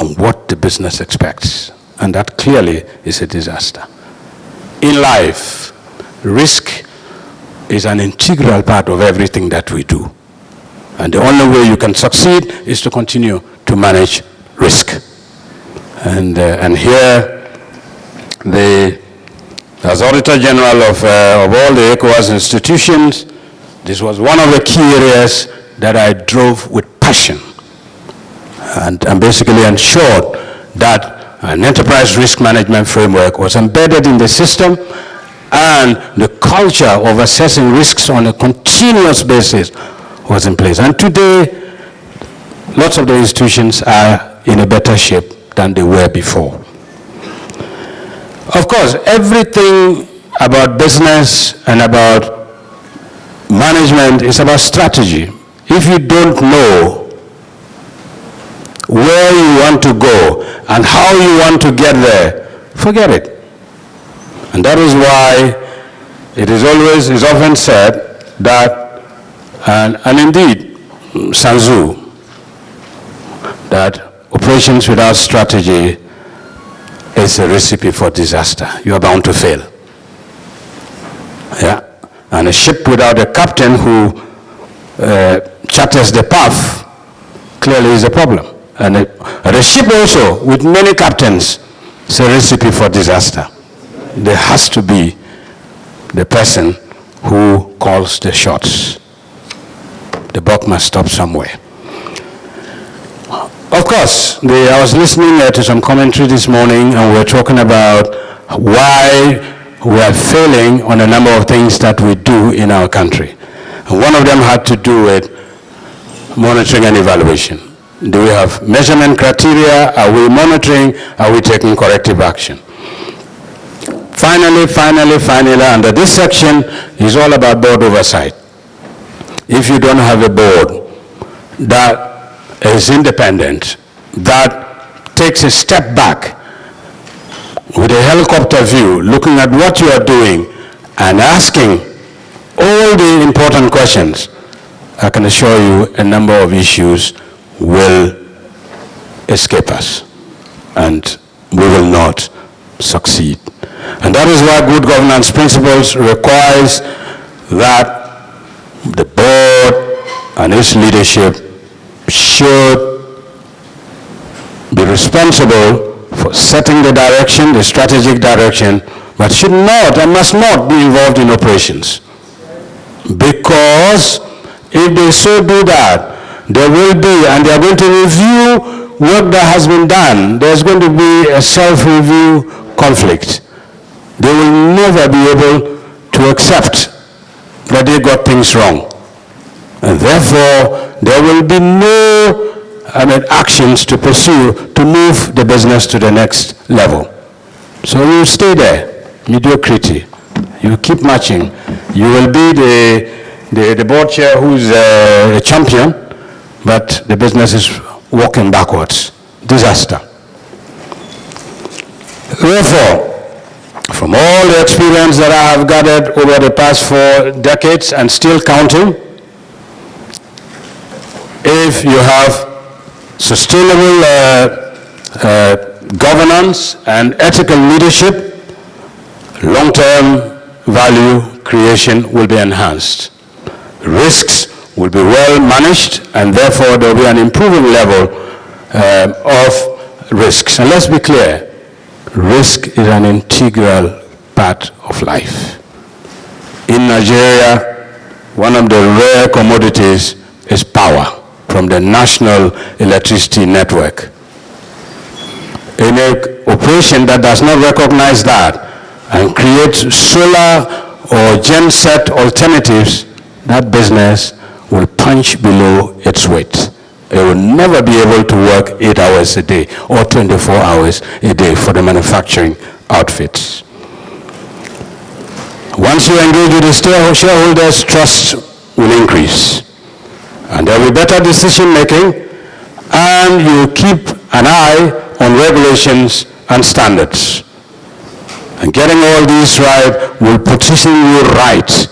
and what the business expects. And that clearly is a disaster. In life, risk is an integral part of everything that we do. And the only way you can succeed is to continue to manage risk. And here, as Auditor General of all the ECOWAS institutions, this was one of the key areas that I drove with passion and basically ensured that an enterprise risk management framework was embedded in the system, and the culture of assessing risks on a continuous basis was in place. And today, lots of the institutions are in a better shape than they were before. Of course, everything about business and about management is about strategy. If you don't know where you want to go and how you want to get there, forget it. And that is why it is often said that, and indeed, Sun Tzu, that operations without strategy is a recipe for disaster. You are bound to fail. Yeah? And a ship without a captain who charters the path clearly is a problem. And a ship also with many captains is a recipe for disaster. There has to be the person who calls the shots. The buck must stop somewhere. Of course, I was listening to some commentary this morning, and we were talking about why we are failing on a number of things that we do in our country. And one of them had to do with monitoring and evaluation. Do we have measurement criteria? Are we monitoring? Are we taking corrective action? Finally, under this section is all about board oversight. If you don't have a board that is independent, that takes a step back with a helicopter view, looking at what you are doing and asking all the important questions, I can assure you a number of issues will escape us and we will not succeed. And that is why good governance principles requires that the board and its leadership should be responsible for setting the direction, the strategic direction, but should not and must not be involved in operations. Because if they so do that, there will be, and they are going to review work that has been done. There's going to be a self-review conflict. They will never be able to accept that they got things wrong. And therefore, there will be no actions to pursue to move the business to the next level. So you stay there, mediocrity. You keep marching. You will be the board chair who's a champion, but the business is walking backwards. Disaster. Therefore, from all the experience that I have gathered over the past 4 decades and still counting, if you have sustainable governance and ethical leadership, long-term value creation will be enhanced. Risks will be well managed, and therefore there will be an improving level of risks. And let's be clear, risk is an integral part of life. In Nigeria, one of the rare commodities is power from the national electricity network. Any operation that does not recognize that and create solar or genset alternatives, that business will punch below its weight. It will never be able to work 8 hours a day or 24 hours a day for the manufacturing outfits. Once you engage with the shareholders, trust will increase. And there will be better decision making, and you keep an eye on regulations and standards. And getting all these right will position you right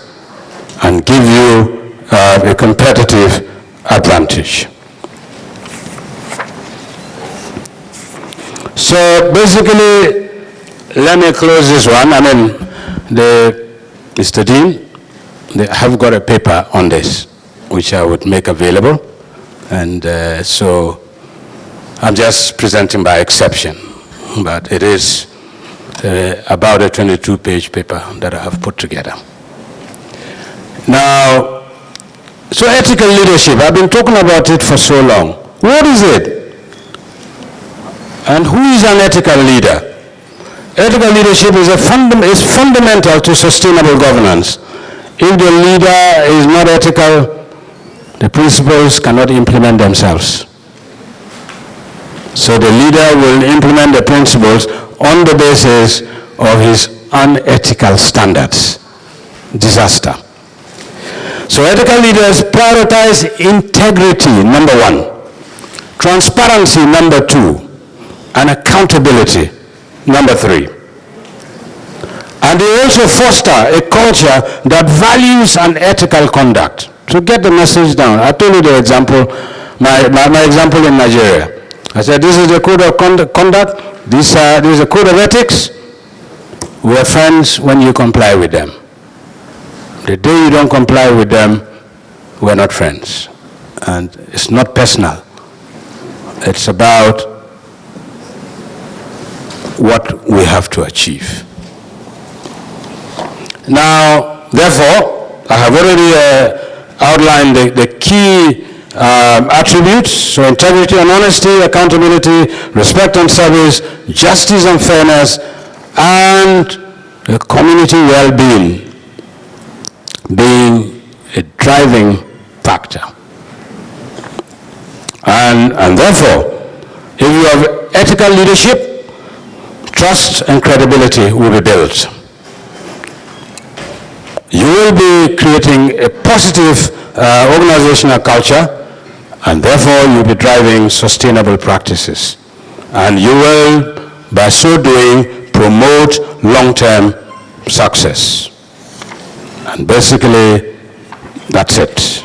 and give you a competitive advantage. So basically, let me close this one. Mr. Dean, they have got a paper on this, which I would make available. And so I'm just presenting by exception, but it is about a 22-page paper that I have put together. Now, so ethical leadership, I've been talking about it for so long. What is it? And who is an ethical leader? Ethical leadership is fundamental to sustainable governance. If the leader is not ethical, the principles cannot implement themselves. So the leader will implement the principles on the basis of his unethical standards. Disaster. So ethical leaders prioritize integrity, number 1, transparency, number 2, and accountability, number 3. And they also foster a culture that values an ethical conduct. So get the message down. I told you the example, my example in Nigeria. I said, this is the code of conduct, this is a code of ethics. We are friends when you comply with them. The day you don't comply with them, we're not friends. And it's not personal. It's about what we have to achieve. Now, therefore, I have already outlined the key attributes, so integrity and honesty, accountability, respect and service, justice and fairness, and the community well-being being a driving factor. And therefore, if you have ethical leadership, trust and credibility will be built. You will be creating a positive organizational culture, and therefore you'll be driving sustainable practices. And you will, by so doing, promote long-term success. And basically, that's it.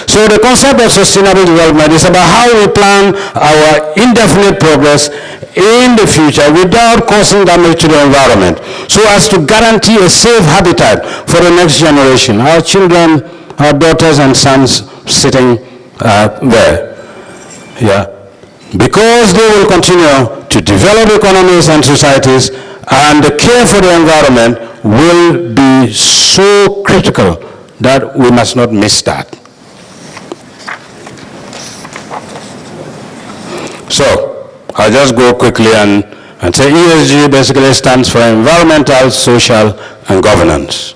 So the concept of sustainable development is about how we plan our indefinite progress in the future without causing damage to the environment, so as to guarantee a safe habitat for the next generation, our children, our daughters and sons sitting there. Yeah. Because they will continue to develop economies and societies, and the care for the environment will be so critical that we must not miss that. So, I'll just go quickly and say ESG basically stands for environmental, social, and governance.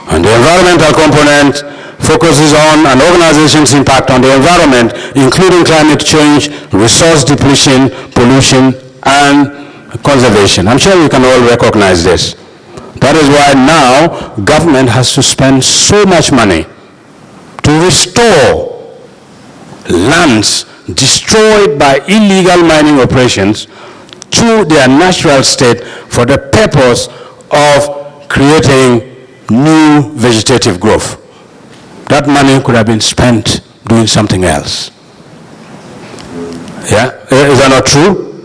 And the environmental component focuses on an organization's impact on the environment, including climate change, resource depletion, pollution, and conservation. I'm sure you can all recognize this. That is why now government has to spend so much money to restore lands destroyed by illegal mining operations to their natural state for the purpose of creating new vegetative growth. That money could have been spent doing something else. Yeah, is that not true?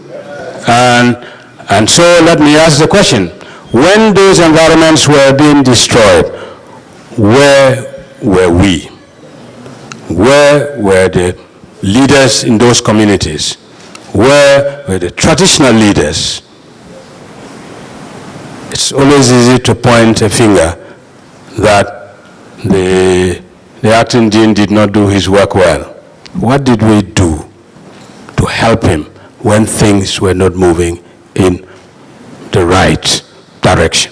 And so let me ask the question, when those environments were being destroyed, where were we? Where were the leaders in those communities? Where were the traditional leaders? It's always easy to point a finger that the acting dean did not do his work well. What did we do to help him when things were not moving in the right direction?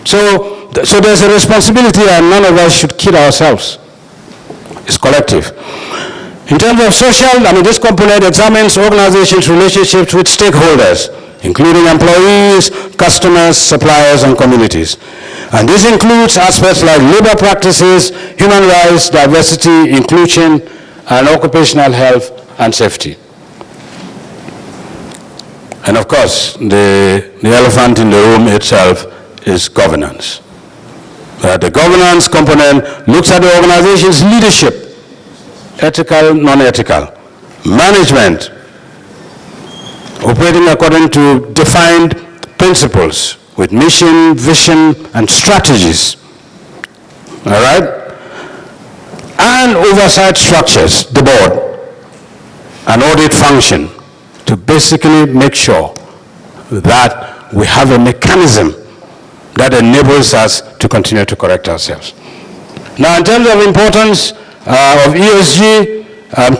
So there's a responsibility, and none of us should kid ourselves. It's collective. In terms of social, this component examines organizations' relationships with stakeholders, including employees, customers, suppliers, and communities. And this includes aspects like labor practices, human rights, diversity, inclusion, and occupational health and safety. And of course, the elephant in the room itself is governance. The governance component looks at the organization's leadership, ethical, non-ethical, management, operating according to defined principles with mission, vision, and strategies. All right? And oversight structures, the board, an audit function to basically make sure that we have a mechanism that enables us to continue to correct ourselves. Now, in terms of importance of ESG,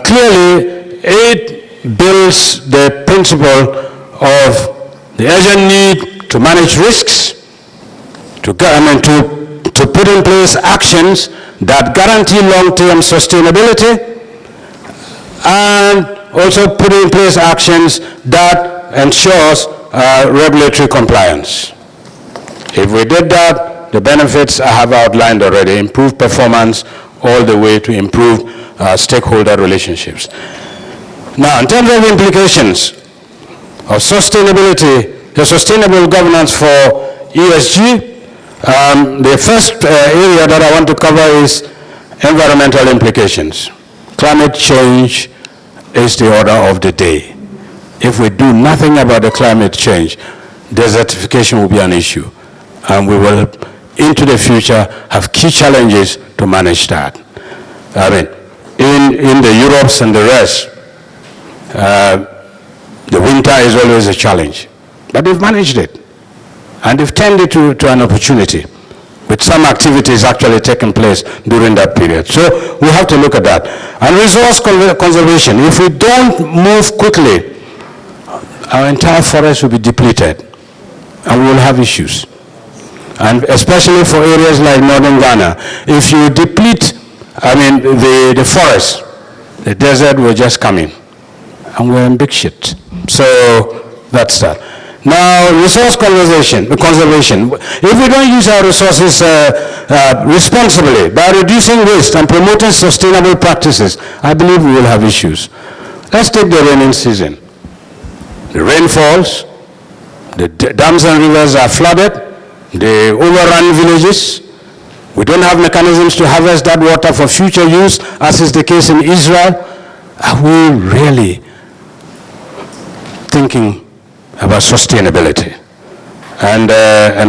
clearly it builds the principle of the urgent need to manage risks, to put in place actions that guarantee long-term sustainability, and also put in place actions that ensures regulatory compliance. If we did that, the benefits I have outlined already, improved performance all the way to improved stakeholder relationships. Now, in terms of implications of sustainability, the sustainable governance for ESG, the first area that I want to cover is environmental implications. Climate change is the order of the day. If we do nothing about the climate change, desertification will be an issue. And we will, into the future, have key challenges to manage that. In the Europes and the rest, the winter is always a challenge. But they've managed it. And they've turned it to an opportunity, with some activities actually taking place during that period. So we have to look at that. And resource conservation. If we don't move quickly, our entire forest will be depleted. and we will have issues. And especially for areas like northern Ghana, if you deplete, the forest, the desert will just come in, and we're in big shit. So that's that. Now, resource conservation. If we don't use our resources responsibly by reducing waste and promoting sustainable practices, I believe we will have issues. Let's take the rainy season. The rain falls, the dams and rivers are flooded, they overrun villages. We don't have mechanisms to harvest that water for future use, as is the case in Israel. Are we really thinking about sustainability? And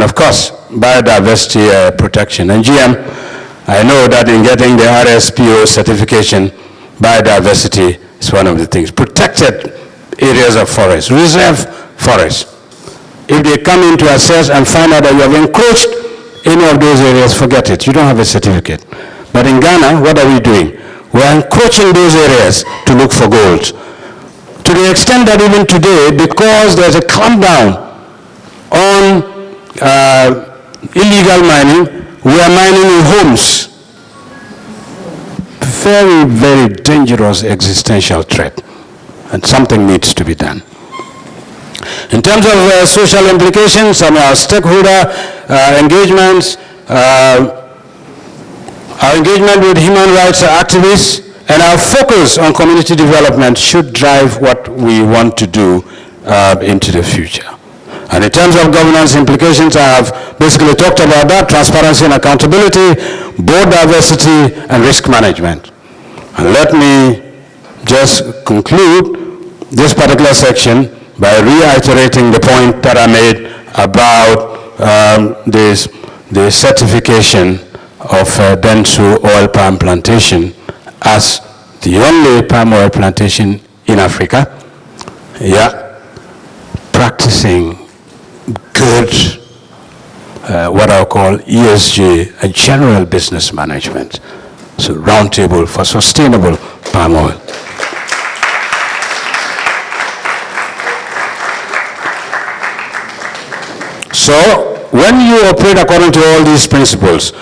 of course, biodiversity protection. And GM, I know that in getting the RSPO certification, biodiversity is one of the things. Protected areas of forest, reserve forests. If they come in to assess and find out that you have encroached any of those areas, forget it. You don't have a certificate. But in Ghana, what are we doing? We are encroaching those areas to look for gold. To the extent that even today, because there's a clampdown on illegal mining, we are mining in homes. Very, very dangerous existential threat. And something needs to be done. In terms of social implications, our stakeholder engagements, our engagement with human rights activists, and our focus on community development should drive what we want to do into the future. And in terms of governance implications, I have basically talked about that: transparency and accountability, board diversity, and risk management. And let me just conclude this particular section by reiterating the point that I made about the certification of Densu oil palm plantation as the only palm oil plantation in Africa, practicing good, what I'll call ESG, a general business management. So roundtable for sustainable palm oil. So when you operate according to all these principles,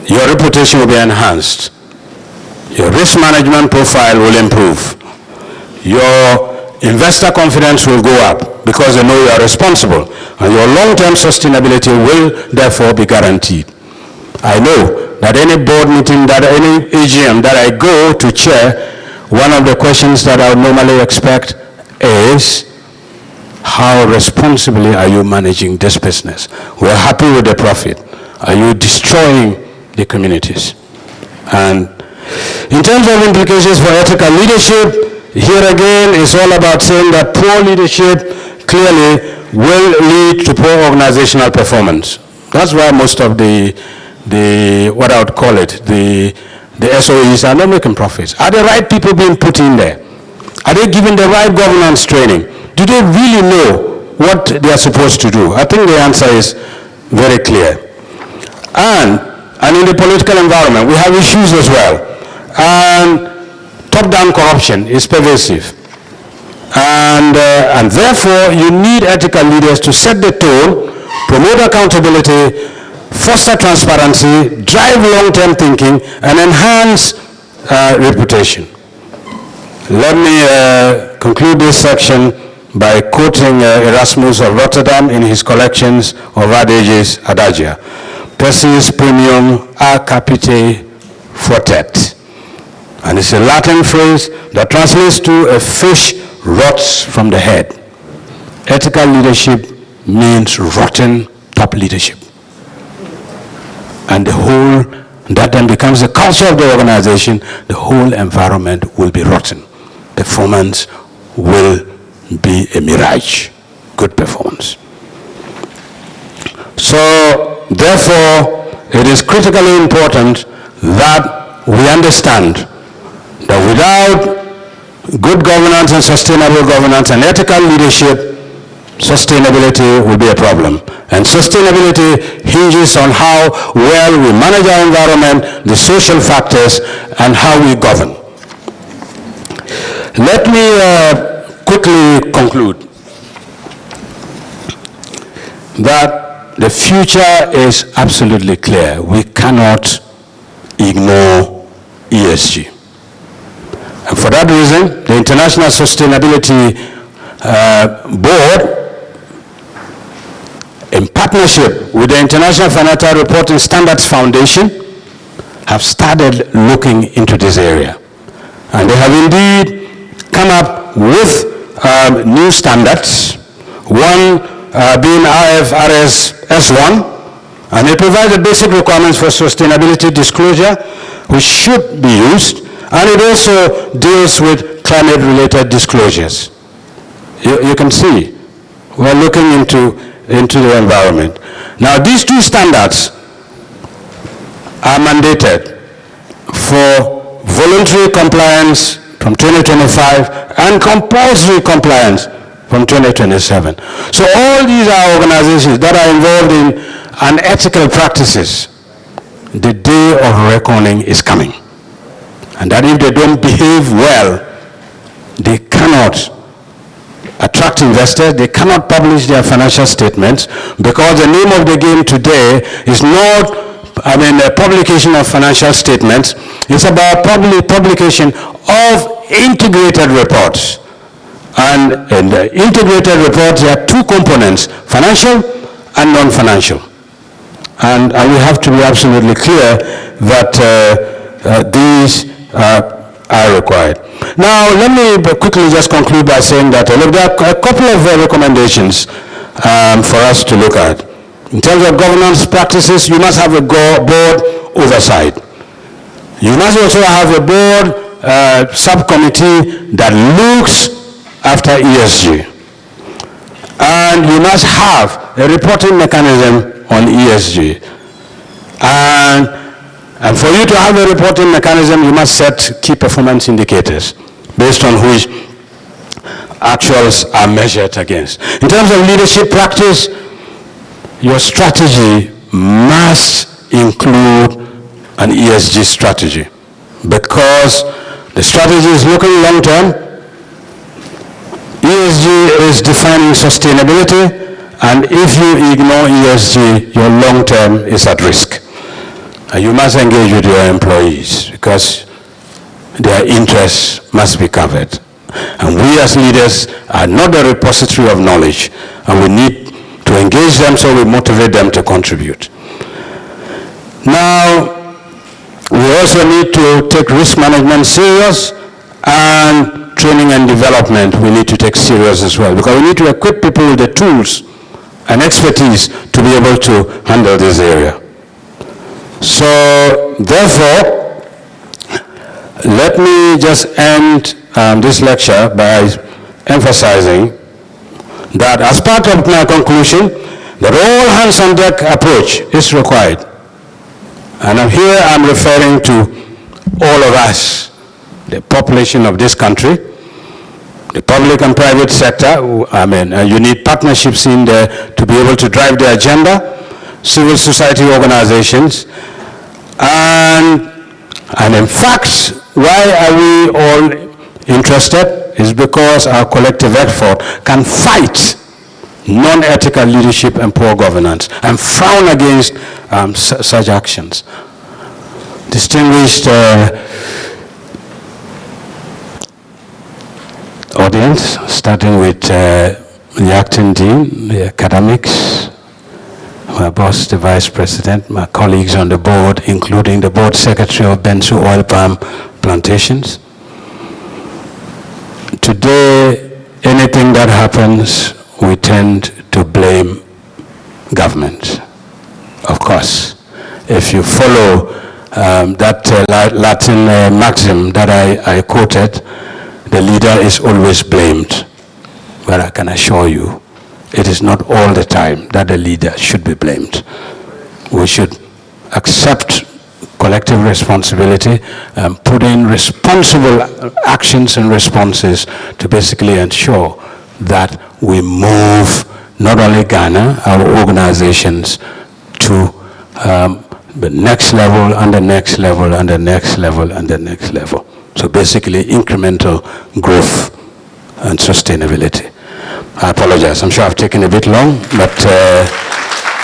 your reputation will be enhanced. Your risk management profile will improve. Your investor confidence will go up because they know you are responsible, and your long-term sustainability will therefore be guaranteed. I know that any board meeting, that any AGM that I go to chair, one of the questions that I would normally expect is, how responsibly are you managing this business? We're happy with the profit. Are you destroying the communities? And in terms of implications for ethical leadership, here again it's all about saying that poor leadership clearly will lead to poor organizational performance. That's why most of the what I would call it, the SOEs are not making profits. Are the right people being put in there? Are they given the right governance training? Do they really know what they are supposed to do? I think the answer is very clear. And in the political environment, we have issues as well. And top-down corruption is pervasive. And therefore, you need ethical leaders to set the tone, promote accountability, foster transparency, drive long-term thinking, and enhance reputation. Let me conclude this section by quoting Erasmus of Rotterdam in his collections of adages, adagia. Persis primum a capite fortet. And it's a Latin phrase that translates to a fish rots from the head. Ethical leadership means rotten top leadership. And that then becomes the culture of the organization. The whole environment will be rotten. Performance will be a mirage. Good performance. So, therefore, it is critically important that we understand that without good governance and sustainable governance and ethical leadership, sustainability will be a problem. And sustainability hinges on how well we manage our environment, the social factors, and how we govern. Let me quickly conclude. that the future is absolutely clear. We cannot ignore ESG. And for that reason, the International Sustainability Board, in partnership with the International Financial Reporting Standards Foundation, have started looking into this area. And they have indeed come up with new standards, one being IFRS S1, and it provides the basic requirements for sustainability disclosure, which should be used, and it also deals with climate-related disclosures. You can see, we're looking into the environment. Now, these two standards are mandated for voluntary compliance from 2025 and compulsory compliance from 2027. So all these are organizations that are involved in unethical practices. The day of reckoning is coming. And that if they don't behave well, they cannot attract investors, they cannot publish their financial statements, because the name of the game today is not the publication of financial statements. It's about publication of integrated reports. And in the integrated reports, there are two components, financial and non-financial. And we have to be absolutely clear that these are required. Now, let me quickly just conclude by saying that look, there are a couple of recommendations for us to look at. In terms of governance practices, you must have a board oversight. You must also have a board subcommittee that looks after ESG. And you must have a reporting mechanism on ESG. And for you to have a reporting mechanism, you must set key performance indicators based on which actuals are measured against. In terms of leadership practice, your strategy must include an ESG strategy, because the strategy is looking long term. ESG is defining sustainability, and if you ignore ESG, your long term is at risk. And you must engage with your employees, because their interests must be covered. And we as leaders are not the repository of knowledge, and we need to engage them, so we motivate them to contribute. Now, we also need to take risk management serious, and training and development we need to take serious as well, because we need to equip people with the tools and expertise to be able to handle this area. So, therefore, let me just end this lecture by emphasizing that as part of my conclusion, that all hands on deck approach is required. And here I'm referring to all of us, the population of this country, the public and private sector. You need partnerships in there to be able to drive the agenda, civil society organizations, and in fact, why are we all interested? Is because our collective effort can fight non-ethical leadership and poor governance and frown against such actions. Distinguished audience, starting with the acting dean, the academics, my boss, the vice president, my colleagues on the board, including the board secretary of Bensu Oil Palm Plantations. Today, anything that happens, we tend to blame government. Of course, if you follow that Latin maxim that I quoted, the leader is always blamed. But I can assure you, it is not all the time that the leader should be blamed. We should accept collective responsibility and put in responsible actions and responses to basically ensure that we move not only Ghana, our organizations, to the next level and the next level and the next level and the next level. So basically incremental growth and sustainability. I apologize. I'm sure I've taken a bit long, but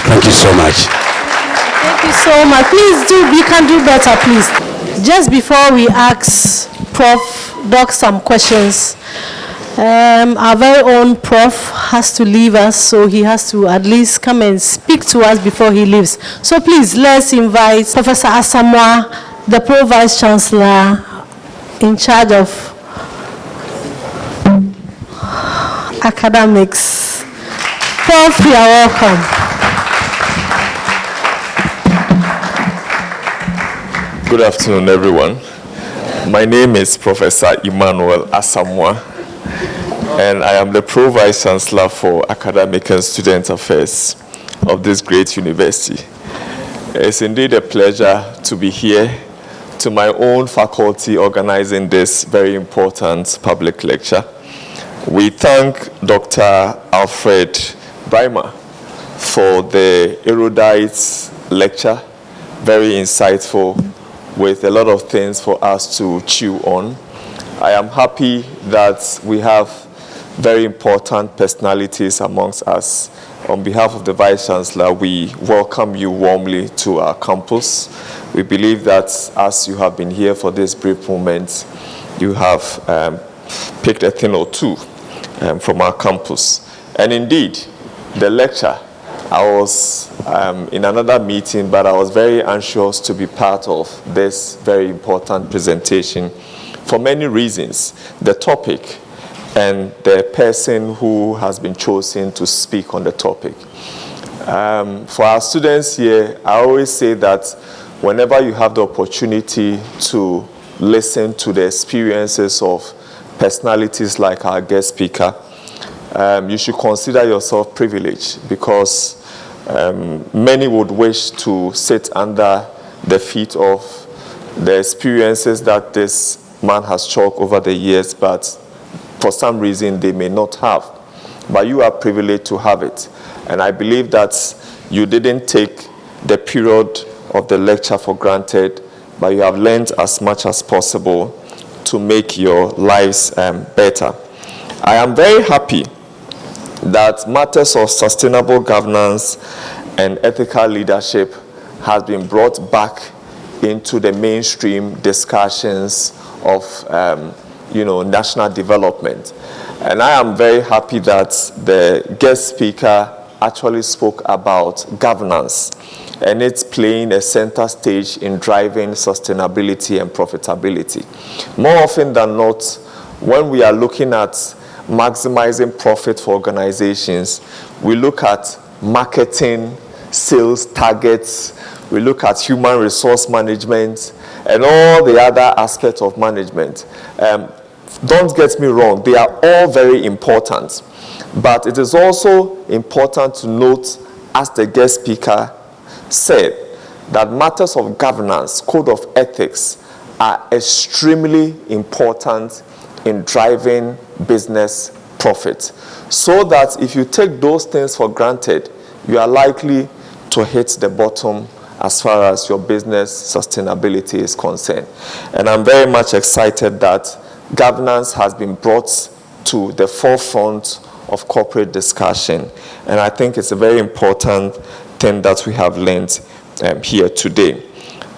thank you so much. Thank you so much. Please you can do better, please. Just before we ask Prof. Doc some questions, our very own Prof has to leave us, so he has to at least come and speak to us before he leaves. So please, let's invite Professor Asamoah, the Pro Vice Chancellor in charge of academics. Prof, you are welcome. Good afternoon, everyone. My name is Professor Emmanuel Asamoah, and I am the Pro Vice Chancellor for Academic and Student Affairs of this great university. It's indeed a pleasure to be here to my own faculty organizing this very important public lecture. We thank Dr. Alfred Braimah for the erudite lecture, very insightful, with a lot of things for us to chew on. I am happy that we have very important personalities amongst us. On behalf of the Vice Chancellor, we welcome you warmly to our campus. We believe that as you have been here for this brief moment, you have picked a thing or two from our campus. And indeed, the lecture, I was in another meeting, but I was very anxious to be part of this very important presentation for many reasons. The topic and the person who has been chosen to speak on the topic. For our students here, I always say that whenever you have the opportunity to listen to the experiences of personalities like our guest speaker, you should consider yourself privileged, because many would wish to sit under the feet of the experiences that this man has chalked over the years, but for some reason they may not have. But you are privileged to have it. And I believe that you didn't take the period of the lecture for granted, but you have learned as much as possible to make your lives better. I am very happy that matters of sustainable governance and ethical leadership has been brought back into the mainstream discussions of national development. And I am very happy that the guest speaker actually spoke about governance, and it's playing a center stage in driving sustainability and profitability. More often than not, when we are looking at maximizing profit for organizations, we look at marketing, sales targets, we look at human resource management, and all the other aspects of management. Don't get me wrong, they are all very important. But it is also important to note, as the guest speaker said, that matters of governance, code of ethics, are extremely important in driving business profit. So that if you take those things for granted, you are likely to hit the bottom as far as your business sustainability is concerned. And I'm very much excited that governance has been brought to the forefront of corporate discussion. And I think it's a very important thing that we have learned here today.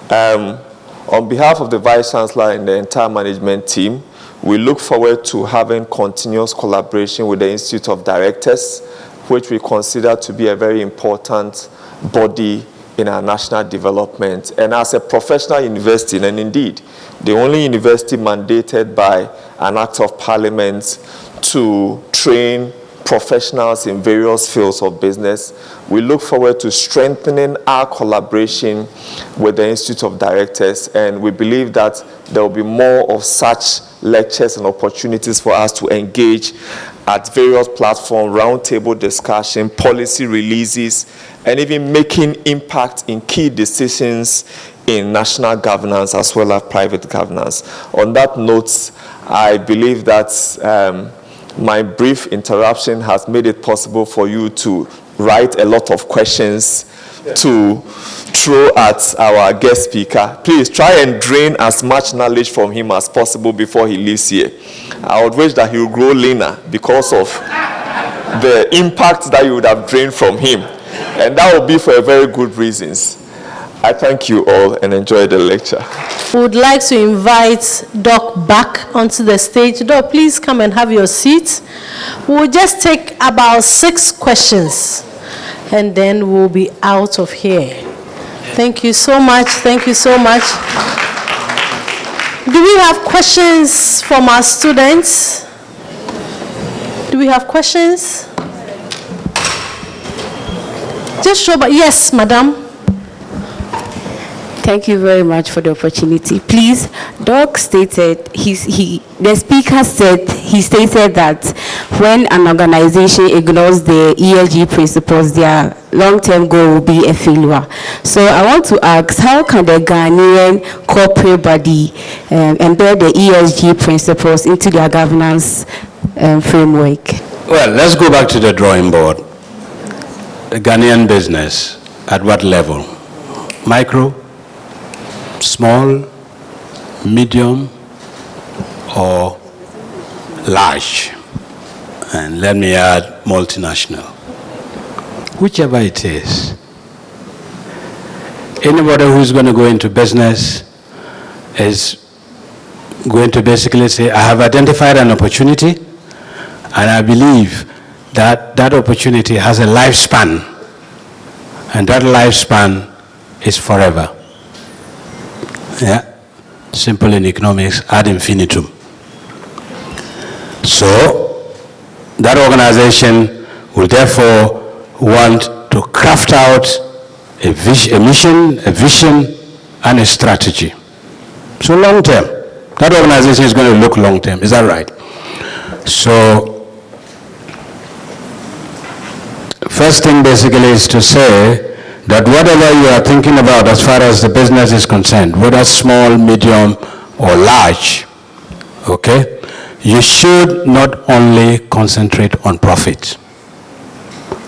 On behalf of the Vice Chancellor and the entire management team, we look forward to having continuous collaboration with the Institute of Directors, which we consider to be a very important body in our national development. And as a professional university, and indeed, the only university mandated by an act of parliament to train professionals in various fields of business, we look forward to strengthening our collaboration with the Institute of Directors, and we believe that there will be more of such lectures and opportunities for us to engage at various platforms, roundtable discussion, policy releases, and even making impact in key decisions in national governance as well as private governance. On that note, I believe that my brief interruption has made it possible for you to write a lot of questions to throw at our guest speaker. Please try and drain as much knowledge from him as possible before he leaves here. I would wish that he will grow leaner because of the impact that you would have drained from him. And that will be for a very good reasons. I thank you all and enjoy the lecture. We would like to invite Doc back onto the stage. Doc, please come and have your seat. We'll just take about 6 questions and then we'll be out of here. Thank you so much. Thank you so much. Do we have questions from our students? Do we have questions? Just show, but yes, madam. Thank you very much for the opportunity. Please, Doc stated, the speaker said, he stated that when an organization ignores the ESG principles, their long-term goal will be a failure. So I want to ask, how can the Ghanaian corporate body embed the ESG principles into their governance framework? Well, let's go back to the drawing board. The Ghanaian business, at what level? Micro? Small, medium, or large? And let me add multinational. Whichever it is. Anybody who's going to go into business is going to basically say, I have identified an opportunity, and I believe that that opportunity has a lifespan, and that lifespan is forever. Yeah, simple in economics, ad infinitum. So, that organization will therefore want to craft out a mission, a vision, and a strategy. So long term, that organization is going to look long term, is that right? So, first thing basically is to say that whatever you are thinking about as far as the business is concerned, whether small, medium, or large, okay, you should not only concentrate on profit.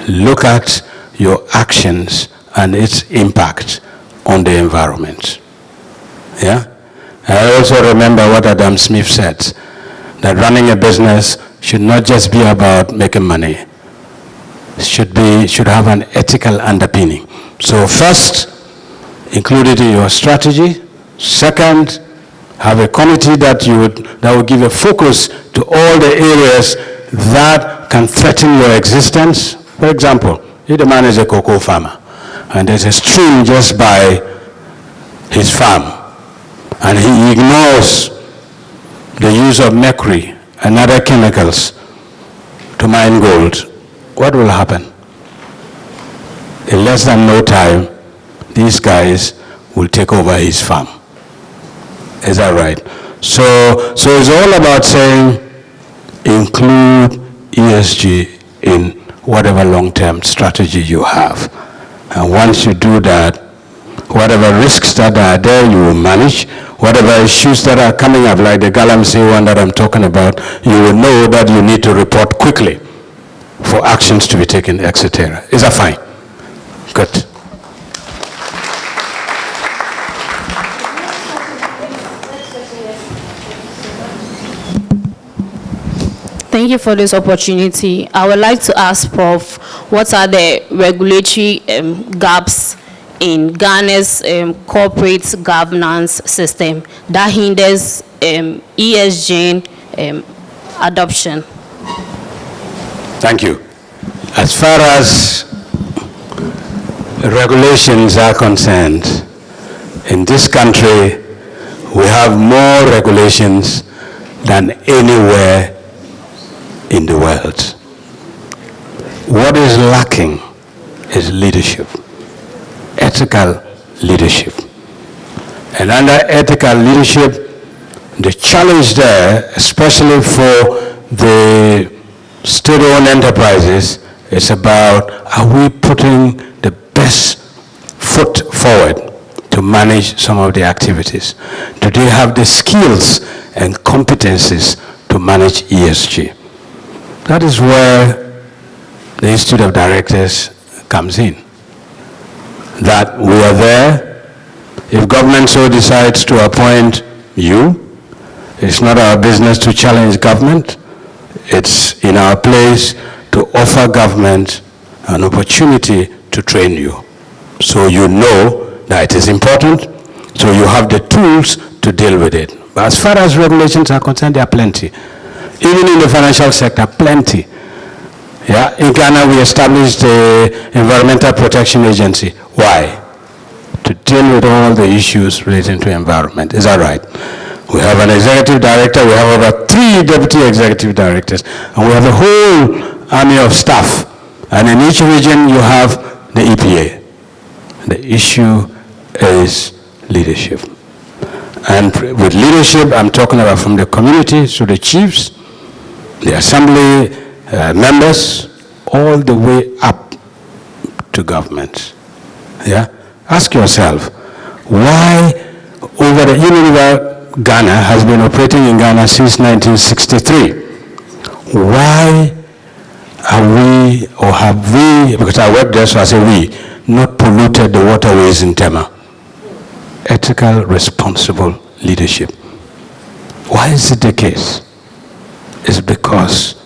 Look at your actions and its impact on the environment. Yeah? I also remember what Adam Smith said, that running a business should not just be about making money. Should have an ethical underpinning. So first, include it in your strategy. Second, have a committee that will give a focus to all the areas that can threaten your existence. For example, if the man is a cocoa farmer and there's a stream just by his farm and he ignores the use of mercury and other chemicals to mine gold, what will happen? In less than no time, these guys will take over his farm. Is that right? So it's all about saying include ESG in whatever long-term strategy you have. And once you do that, whatever risks that are there, you will manage. Whatever issues that are coming up, like the Galamsey one that I'm talking about, you will know that you need to report quickly for actions to be taken, etc. Is that fine? Good. Thank you for this opportunity. I would like to ask Prof, what are the regulatory gaps in Ghana's corporate governance system that hinders ESG adoption? Thank you. As far as regulations are concerned, in this country, we have more regulations than anywhere in the world. What is lacking is leadership, ethical leadership. And under ethical leadership, the challenge there, especially for the state-owned enterprises, is about, are we putting the best foot forward to manage some of the activities? Do they have the skills and competencies to manage ESG? That is where the Institute of Directors comes in. That we are there. If government so decides to appoint you, it's not our business to challenge government. It's in our place to to offer government an opportunity to train you. So you know that it is important, so you have the tools to deal with it. But as far as regulations are concerned, there are plenty. Even in the financial sector, plenty. Yeah, in Ghana, we established the Environmental Protection Agency. Why? To deal with all the issues relating to environment. Is that right? We have an executive director, we have over 3 deputy executive directors, and we have a whole army of staff. And in each region, you have the EPA. The issue is leadership. And with leadership, I'm talking about from the community to the chiefs, the assembly members, all the way up to government. Yeah? Ask yourself, why over the Unilever Ghana has been operating in Ghana since 1963. Why are we, or have we, because I work there, so I say we, not polluted the waterways in Tema? Ethical, responsible leadership. Why is it the case? It's because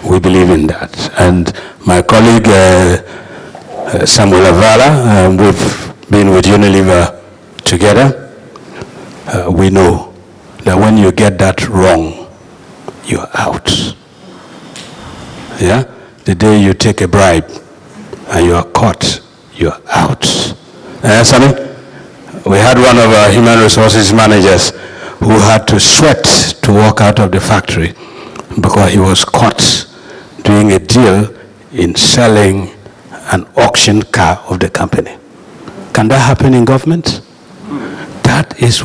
we believe in that. And my colleague Samuel Avala, we've been with Unilever together. We know that when you get that wrong, you're out. Yeah? The day you take a bribe and you are caught, you're out. Sammy, we had one of our human resources managers who had to sweat to walk out of the factory because he was caught doing a deal in selling an auction car of the company. Can that happen in government? That is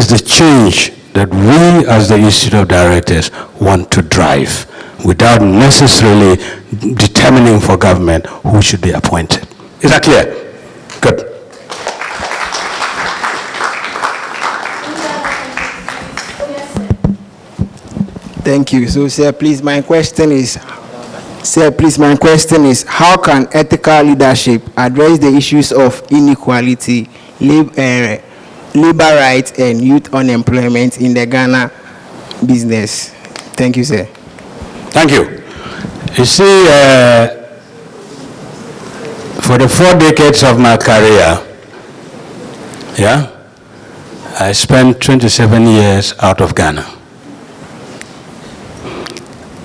the change that we as the Institute of Directors want to drive without necessarily determining for government who should be appointed. Is that clear? Good. Thank you. So, sir, please, my question is, how can ethical leadership address the issues of inequality, labor rights, and youth unemployment in the Ghana business? Thank you, sir. Thank you. You see, for the 4 decades of my career, yeah, I spent 27 years out of Ghana.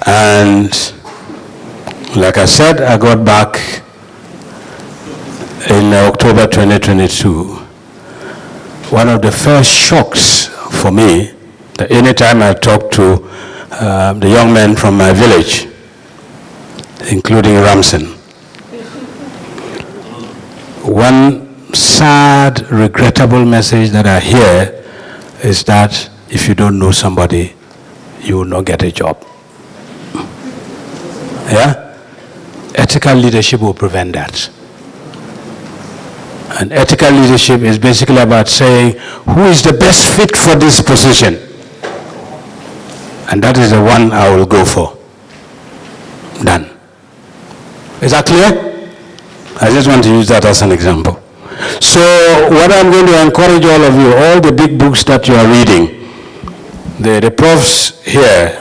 And like I said, I got back in October 2022. One of the first shocks for me, that anytime I talk to the young men from my village, including Ramson, one sad, regrettable message that I hear is that if you don't know somebody, you will not get a job. Yeah? Ethical leadership will prevent that. And ethical leadership is basically about saying, who is the best fit for this position? And that is the one I will go for. Done. Is that clear? I just want to use that as an example. So what I'm going to encourage all of you, all the big books that you are reading, the profs here,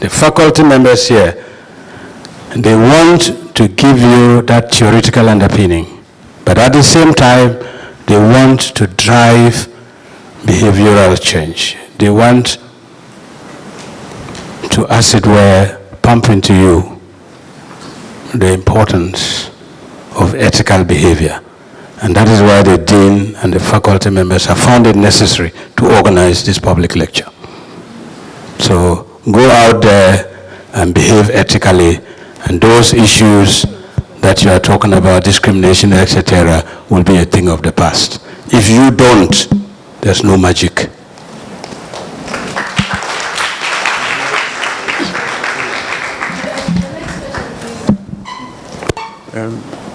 the faculty members here, they want to give you that theoretical underpinning. But at the same time, they want to drive behavioral change. They want to, as it were, pump into you the importance of ethical behavior. And that is why the dean and the faculty members have found it necessary to organize this public lecture. So go out there and behave ethically, and those issues that you are talking about, discrimination, etc., will be a thing of the past. If you don't, there's no magic.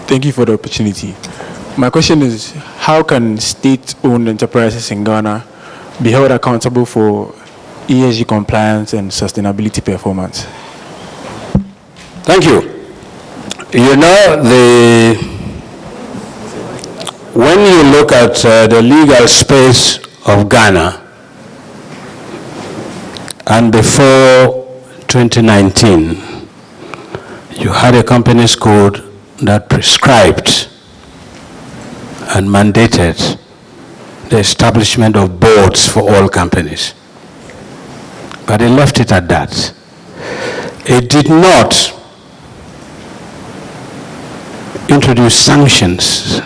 Thank you for the opportunity. My question is, how can state-owned enterprises in Ghana be held accountable for ESG compliance and sustainability performance? Thank you. You know, when you look at the legal space of Ghana, and before 2019, you had a company's code that prescribed and mandated the establishment of boards for all companies. But they left it at that. It did not introduce sanctions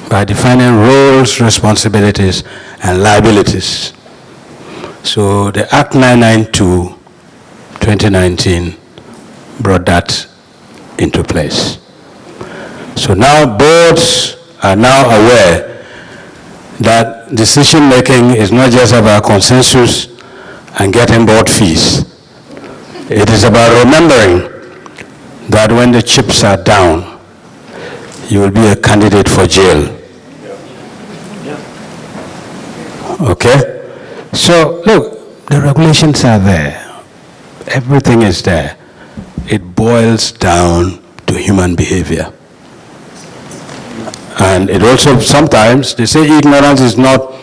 by defining roles, responsibilities, and liabilities. So the Act 992, 2019, brought that into place. So now boards are now aware that decision-making is not just about consensus and getting board fees. It is about remembering that when the chips are down, you will be a candidate for jail. Okay? So, look, the regulations are there. Everything is there. It boils down to human behavior. And it also, sometimes, they say ignorance is not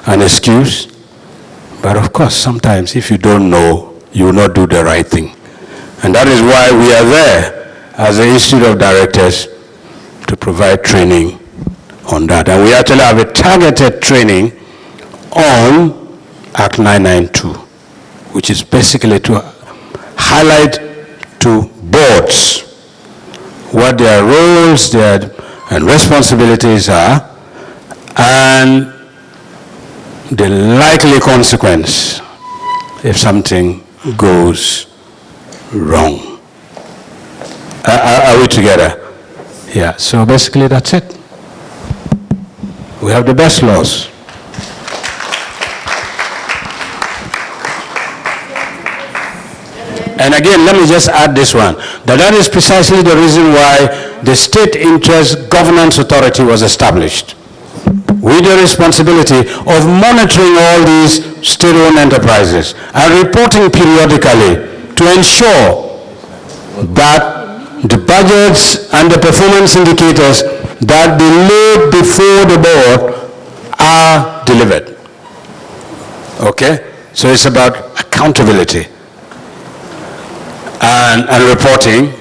an excuse. But of course, sometimes if you don't know, you will not do the right thing. And that is why we are there as the Institute of Directors to provide training on that. And we actually have a targeted training on Act 992, which is basically to highlight to boards what their roles and responsibilities are, and the likely consequence if something goes wrong. Are we together? Yeah, so basically that's it. We have the best laws. And again, let me just add this one, that is precisely the reason why the State Interest Governance Authority was established, with the responsibility of monitoring all these state-owned enterprises and reporting periodically to ensure that the budgets and the performance indicators that they laid before the board are delivered. Okay? So it's about accountability and reporting,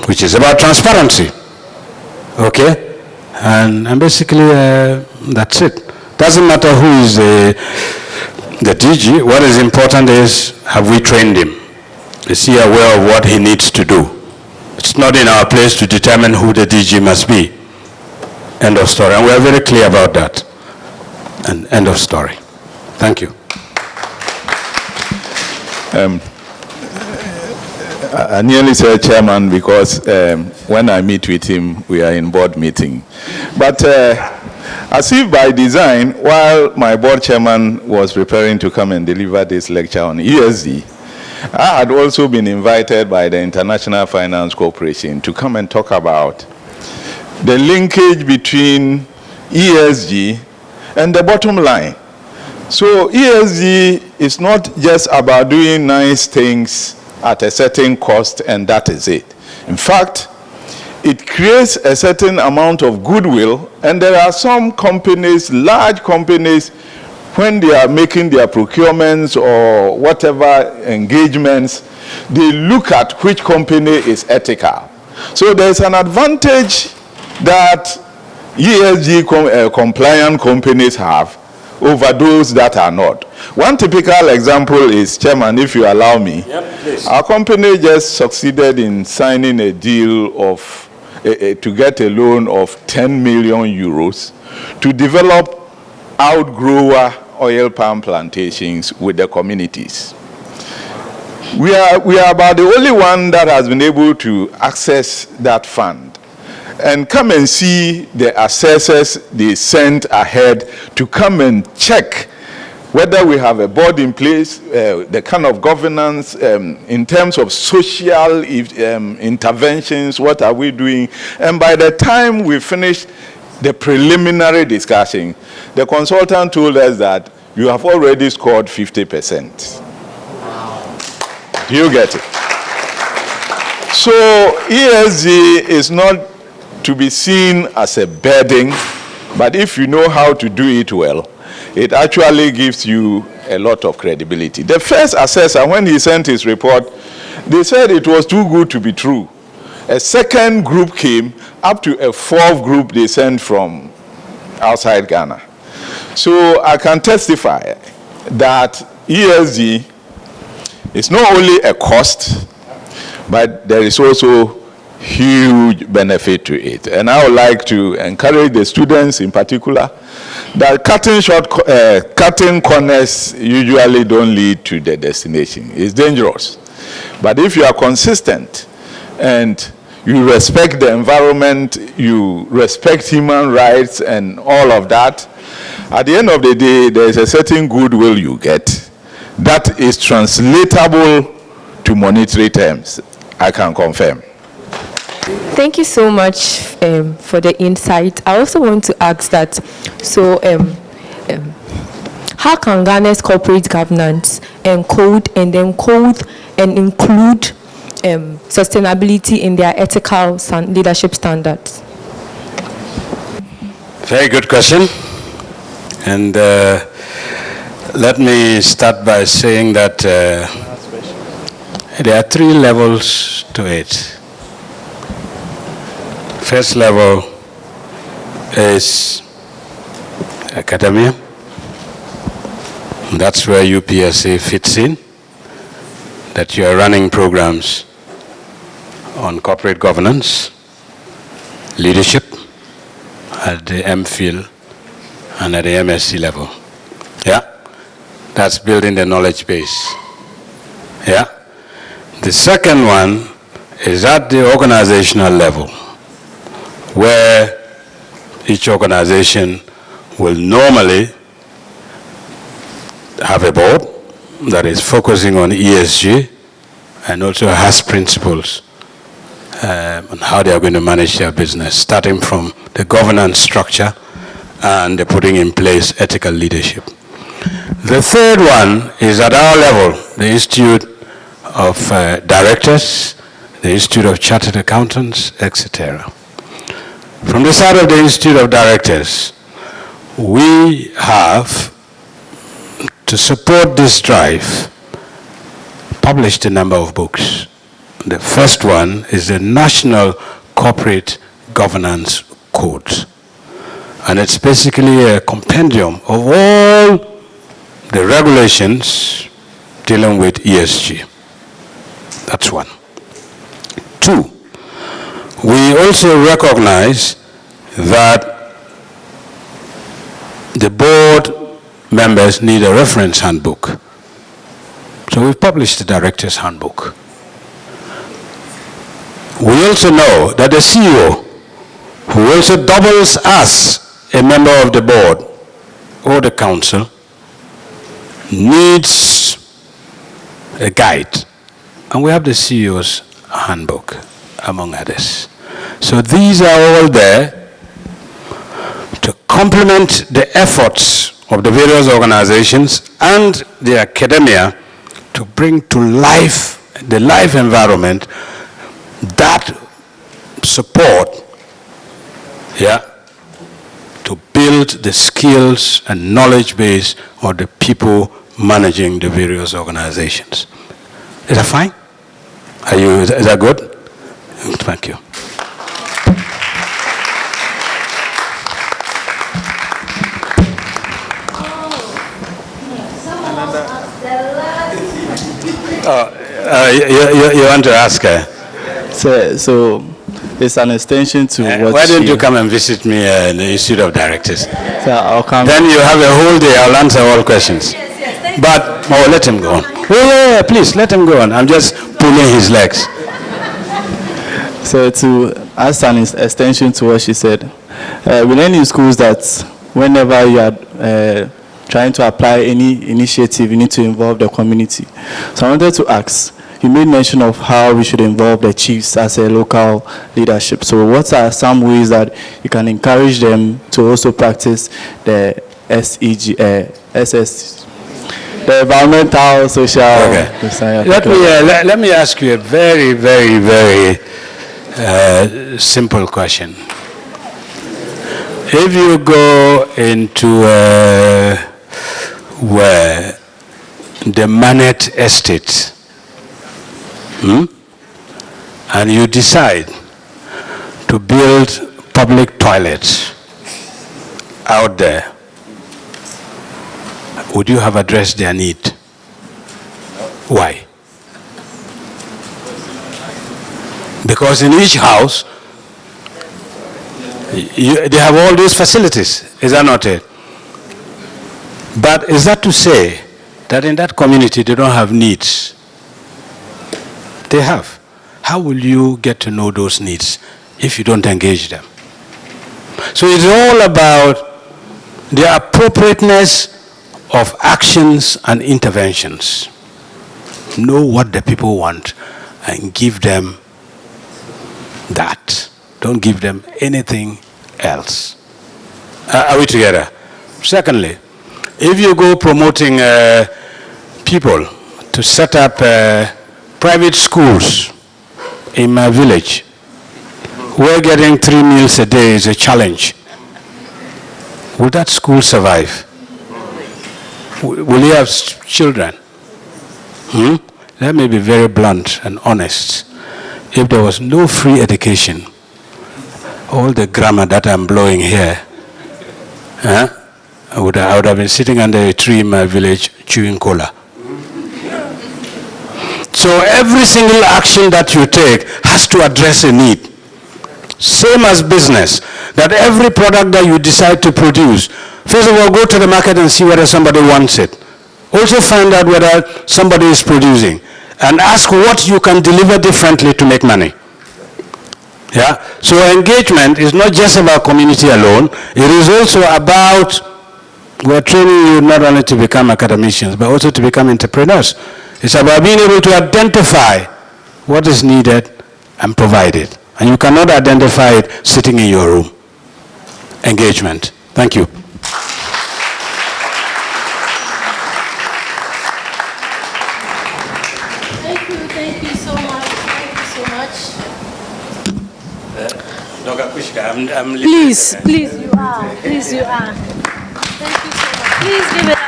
which is about transparency. Okay? And basically, that's it. Doesn't matter who is the DG. What is important is, have we trained him? Is he aware of what he needs to do? It's not in our place to determine who the DG must be. End of story. And we're very clear about that. And end of story. Thank you. I nearly said chairman because when I meet with him, we are in board meeting. But as if by design, while my board chairman was preparing to come and deliver this lecture on ESG, I had also been invited by the International Finance Corporation to come and talk about the linkage between ESG and the bottom line. So ESG is not just about doing nice things at a certain cost and that is it. In fact, it creates a certain amount of goodwill, and there are some companies, large companies, when they are making their procurements or whatever engagements, they look at which company is ethical. So there's an advantage that ESG compliant companies have over those that are not. One typical example is, Chairman, if you allow me, our company just succeeded in signing a deal of to get a loan of 10 million euros to develop outgrower oil palm plantations with the communities. We are about the only one that has been able to access that fund. And come and see the assessors they sent ahead to come and check whether we have a board in place, the kind of governance, in terms of social interventions, what are we doing? And by the time we finished the preliminary discussion, the consultant told us that you have already scored 50%. Do you get it? So ESG is not to be seen as a burden, but if you know how to do it well, it actually gives you a lot of credibility. The first assessor, when he sent his report, they said it was too good to be true. A second group came, up to a fourth group they sent from outside Ghana. So I can testify that ESG is not only a cost, but there is also huge benefit to it. And I would like to encourage the students in particular that cutting corners usually don't lead to the destination. It's dangerous. But if you are consistent and you respect the environment, you respect human rights and all of that, at the end of the day, there is a certain goodwill you get that is translatable to monetary terms. I can confirm. Thank you so much for the insight. I also want to ask that, so how can Ghana's corporate governance encode and include sustainability in their ethical leadership standards? Very good question. And let me start by saying that there are three levels to it. First level is academia. That's where UPSA fits in, that you are running programs on corporate governance, leadership at the MPhil and at the MSc level. Yeah, that's building the knowledge base. Yeah. The second one is at the organizational level, where each organization will normally have a board that is focusing on ESG and also has principles on how they are going to manage their business, starting from the governance structure and the putting in place ethical leadership. The third one is at our level, the Institute of Directors, the Institute of Chartered Accountants, etc. From the side of the Institute of Directors, we have, to support this drive, published a number of books. The first one is the National Corporate Governance Code. And it's basically a compendium of all the regulations dealing with ESG. That's one. Two, we also recognize that the board members need a reference handbook. So we've published the Director's Handbook. We also know that the CEO, who also doubles as a member of the board or the council, needs a guide. And we have the CEO's handbook, among others. So these are all there to complement the efforts of the various organizations and the academia to bring to life the life environment that support, to build the skills and knowledge base of the people managing the various organizations. Is that fine? Is that good? Thank you. You want to ask her? So it's an extension to what. Why don't you come and visit me in the Institute of Directors? So I'll come. Then you have a whole day. I'll answer all questions. But let him go on. Yeah, please let him go on. I'm just pulling his legs. So to ask an extension to what she said, we learn in schools that whenever you are trying to apply any initiative, you need to involve the community. So I wanted to ask, you made mention of how we should involve the chiefs as a local leadership. So what are some ways that you can encourage them to also practice the the environmental, social... Okay. Let me ask you a very, very, very simple question. If you go into the Manet estate, and you decide to build public toilets out there, would you have addressed their need? Why? Because in each house, they have all these facilities, is that not it? But is that to say that in that community they don't have needs? They have. How will you get to know those needs if you don't engage them? So it's all about the appropriateness of actions and interventions. Know what the people want and give them that. Don't give them anything else. Are we together? Secondly, if you go promoting people to set up private schools in my village, where getting 3 meals a day is a challenge, will that school survive? Will you have children? Let me be very blunt and honest. If there was no free education, all the grammar that I'm blowing here, I would have been sitting under a tree in my village chewing cola. So every single action that you take has to address a need. Same as business, that every product that you decide to produce, first of all, go to the market and see whether somebody wants it. Also find out whether somebody is producing, and ask what you can deliver differently to make money. Yeah? So engagement is not just about community alone, it is also about, we're training you not only to become academicians, but also to become entrepreneurs. It's about being able to identify what is needed and provide it. And you cannot identify it sitting in your room. Engagement. Thank you. Thank you so much. Thank you so much. Dr. Kushka, I'm Please, you are. Please, you are. Thank you so much. Please give it up.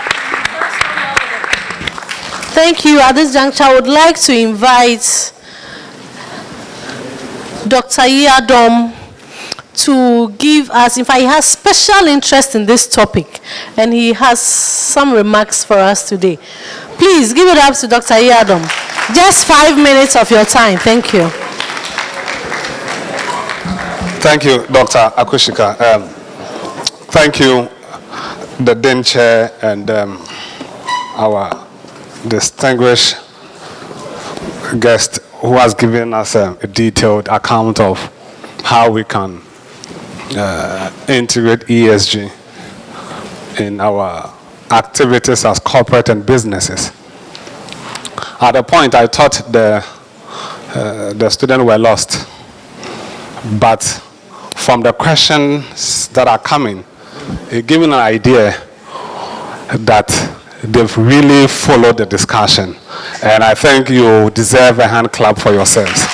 Thank you. At this juncture, I would like to invite Dr. Yadom to give us, in fact, he has special interest in this topic, and he has some remarks for us today. Please give it up to Dr. Yadom. Just 5 minutes of your time. Thank you. Thank you, Dr. Akushika. Thank you, the DEN Chair, and our distinguished guest who has given us a detailed account of how we can integrate ESG in our activities as corporate and businesses. At a point, I thought the students were lost, but from the questions that are coming, it gives an idea that they've really followed the discussion. And I think you deserve a hand clap for yourselves.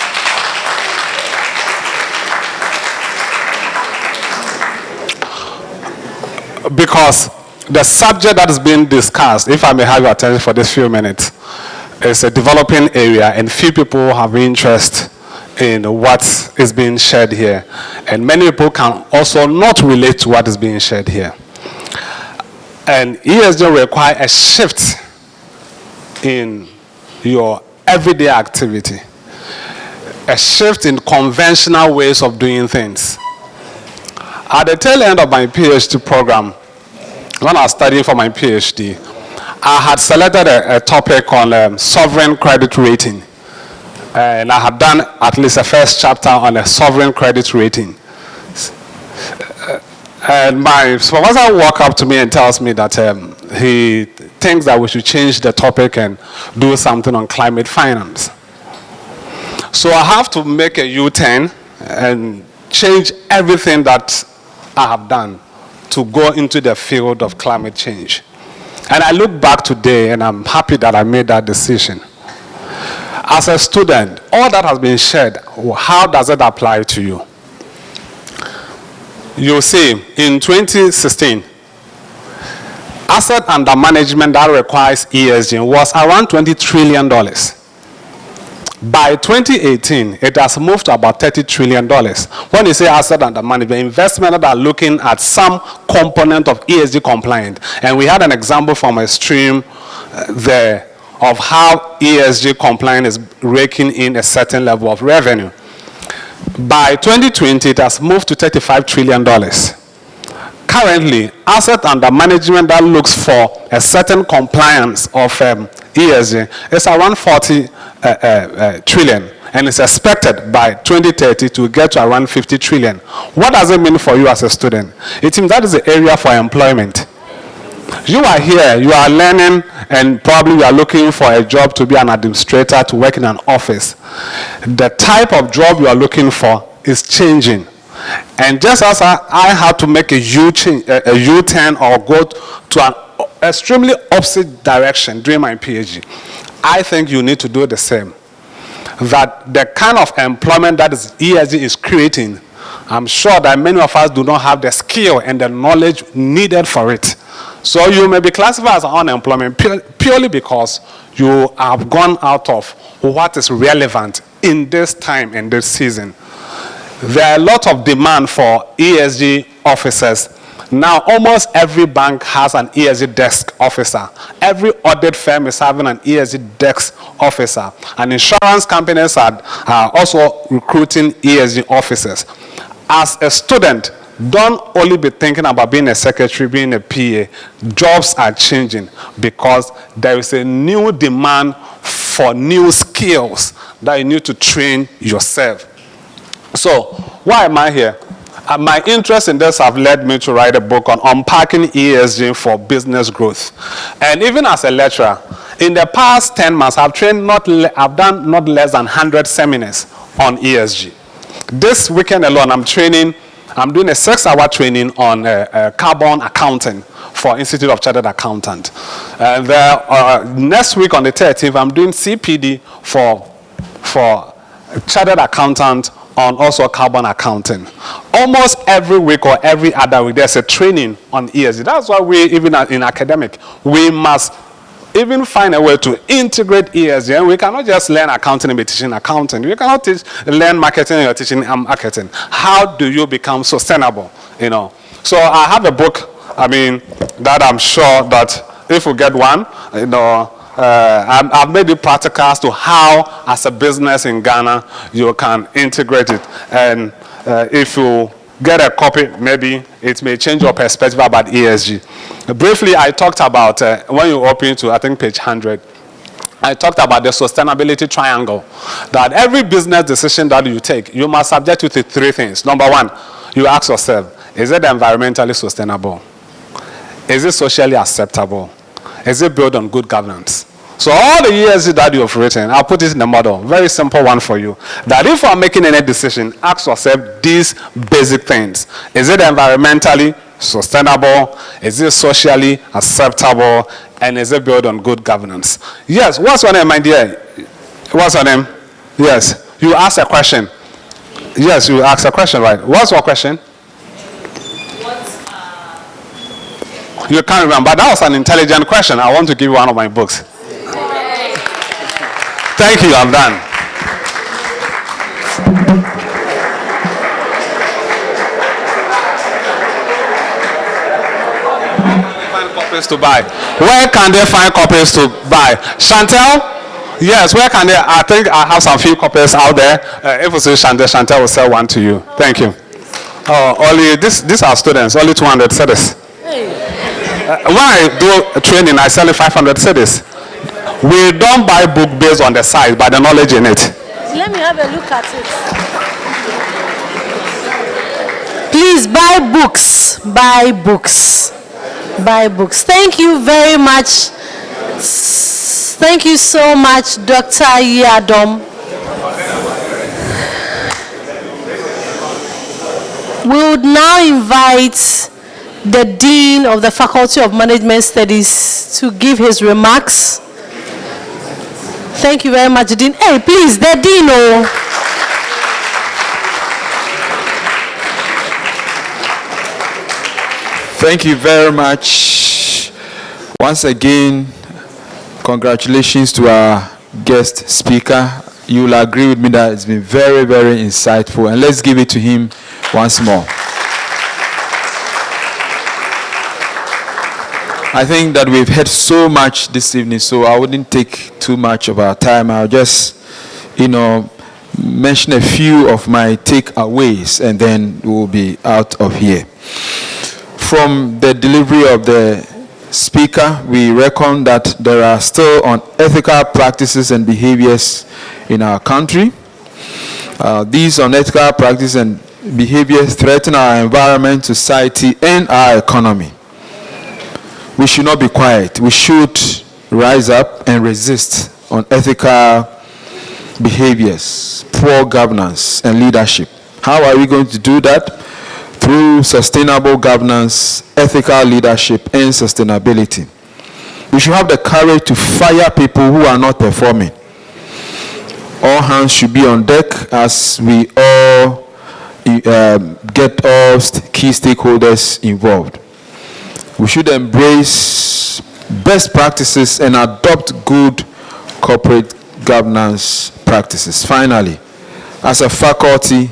Because the subject that is being discussed, if I may have your attention for this few minutes, is a developing area, and few people have interest in what is being shared here. And many people can also not relate to what is being shared here. And ESG require a shift in your everyday activity, a shift in conventional ways of doing things. At the tail end of my PhD program, when I was studying for my PhD, I had selected a topic on sovereign credit rating. And I had done at least a first chapter on a sovereign credit rating. And my supervisor walked up to me and tells me that he thinks that we should change the topic and do something on climate finance. So I have to make a U-turn and change everything that I have done to go into the field of climate change. And I look back today and I'm happy that I made that decision. As a student, all that has been shared, how does it apply to you? You see, in 2016, asset under management that requires ESG was around $20 trillion. By 2018, it has moved to about $30 trillion. When you say asset under management, investment that are looking at some component of ESG compliant. And we had an example from a stream there of how ESG compliant is raking in a certain level of revenue. By 2020, it has moved to $35 trillion. Currently, asset under management that looks for a certain compliance of ESG is around 40 trillion, and it's expected by 2030 to get to around 50 trillion. What does it mean for you as a student? It means that is the area for employment. You are here, you are learning, and probably you are looking for a job to be an administrator, to work in an office. The type of job you are looking for is changing. And just as I had to make a U-turn or go to an extremely opposite direction during my PhD, I think you need to do the same. That the kind of employment that ESG is creating, I'm sure that many of us do not have the skill and the knowledge needed for it. So you may be classified as unemployment purely because you have gone out of what is relevant in this time and this season. There are a lot of demand for ESG officers. Now, almost every bank has an ESG desk officer. Every audit firm is having an ESG desk officer. And insurance companies are also recruiting ESG officers. As a student, don't only be thinking about being a secretary, being a PA. Jobs are changing because there is a new demand for new skills that you need to train yourself. So, why am I here? My interest in this have led me to write a book on unpacking ESG for business growth. And even as a lecturer, in the past 10 months, I've done not less than 100 seminars on ESG. This weekend alone, I'm doing a 6-hour training on carbon accounting for Institute of Chartered Accountant. And next week on the 13th, I'm doing CPD for Chartered Accountant on also carbon accounting. Almost every week or every other week, there's a training on ESG. That's why we, even in academic, we must even find a way to integrate ESG. And we cannot just learn accounting and be teaching accounting. We cannot learn marketing and you're teaching marketing. How do you become sustainable? So I have a book, that I'm sure that if we get one, I've made it practical as to how, as a business in Ghana, you can integrate it. And if you get a copy, maybe it may change your perspective about ESG. Briefly, I talked about, when you open to, I think, page 100, I talked about the sustainability triangle. That every business decision that you take, you must subject it to 3 things. Number 1, you ask yourself, is it environmentally sustainable? Is it socially acceptable? Is it built on good governance? So all the ESG that you have written, I'll put it in the model. Very simple one for you. That if you are making any decision, ask yourself these basic things. Is it environmentally sustainable? Is it socially acceptable? And is it built on good governance? Yes. What's your name, my dear? What's your name? Yes. You ask a question. Yes, you ask a question, right? What's your question? You can't remember. That was an intelligent question. I want to give you one of my books. Thank you. I'm done. Find copies to buy. Where can they find copies to buy? Chantel? Yes. Where can they? I think I have some few copies out there. If you say Chantel will sell one to you. Thank you. Only these are students. Only 200 cedis. When I do training, I sell 500 cedis. We don't buy book based on the size, but the knowledge in it. Let me have a look at it. Please buy books. Buy books. Buy books. Thank you very much. Thank you so much, Dr. Yadom. We would now invite the Dean of the Faculty of Management Studies to give his remarks. Thank you very much, Dean. Hey, please, the Dean. Thank you very much, Once again, congratulations to our guest speaker. You will agree with me that it's been very, very insightful. And let's give it to him once more. I think that we've heard so much this evening, so I wouldn't take too much of our time. I'll just, mention a few of my takeaways, and then we'll be out of here. From the delivery of the speaker, we reckon that there are still unethical practices and behaviors in our country. These unethical practices and behaviors threaten our environment, society, and our economy. We should not be quiet. We should rise up and resist unethical behaviors, poor governance, and leadership. How are we going to do that? Through sustainable governance, ethical leadership, and sustainability. We should have the courage to fire people who are not performing. All hands should be on deck as we all get all key stakeholders involved. We should embrace best practices and adopt good corporate governance practices. Finally, as a faculty,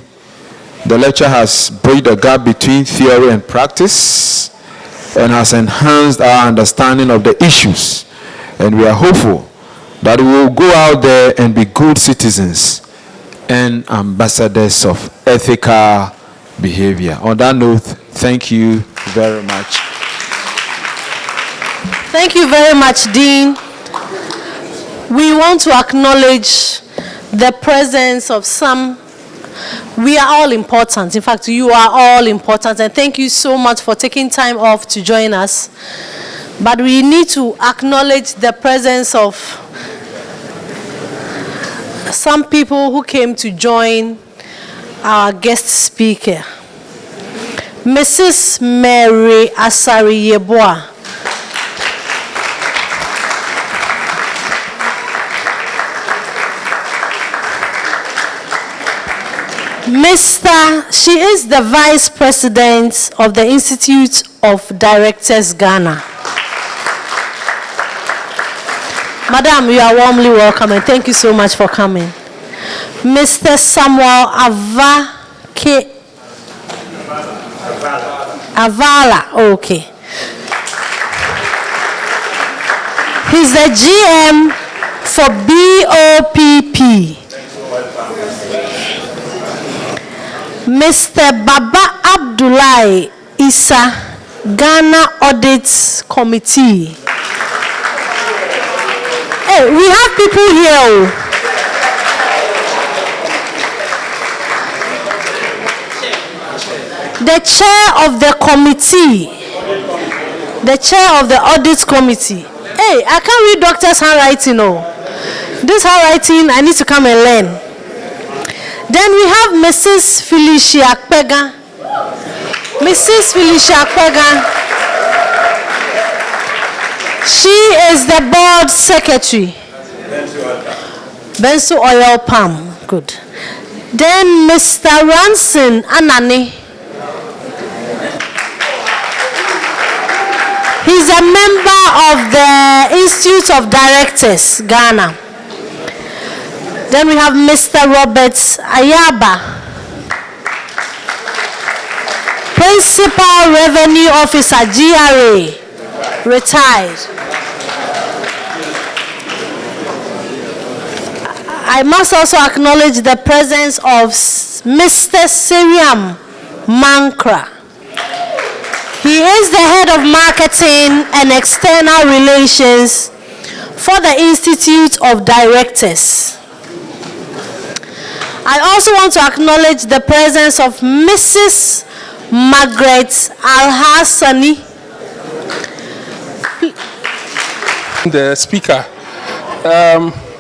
the lecture has bridged the gap between theory and practice and has enhanced our understanding of the issues. And we are hopeful that we will go out there and be good citizens and ambassadors of ethical behavior. On that note, thank you very much. Thank you very much, Dean. We want to acknowledge the presence of some. We are all important. In fact, you are all important. And thank you so much for taking time off to join us. But we need to acknowledge the presence of some people who came to join our guest speaker. Mrs. Mary Asari Yeboah. She is the Vice President of the Institute of Directors, Ghana. Madam, you are warmly welcome and thank you so much for coming. Mr. Samuel Avala, okay. He's the GM for BOPP. Mr. Baba Abdullahi Issa, Ghana Audit Committee. Hey, we have people here. The chair of the committee, the chair of the Audit Committee. Hey, I can't read doctor's handwriting. This handwriting, I need to come and learn. Then we have Mrs. Felicia Akpega. Mrs. Felicia Akpega. She is the board secretary. Benso Oil Palm. Good. Then Mr. Ranson Anani. He's a member of the Institute of Directors, Ghana. Then we have Mr. Robert Ayaba, Principal Revenue Officer, GRA, retired. I must also acknowledge the presence of Mr. Siriam Mankra. He is the head of marketing and external relations for the Institute of Directors. I also want to acknowledge the presence of Mrs. Margaret Al-Hassani. The speaker.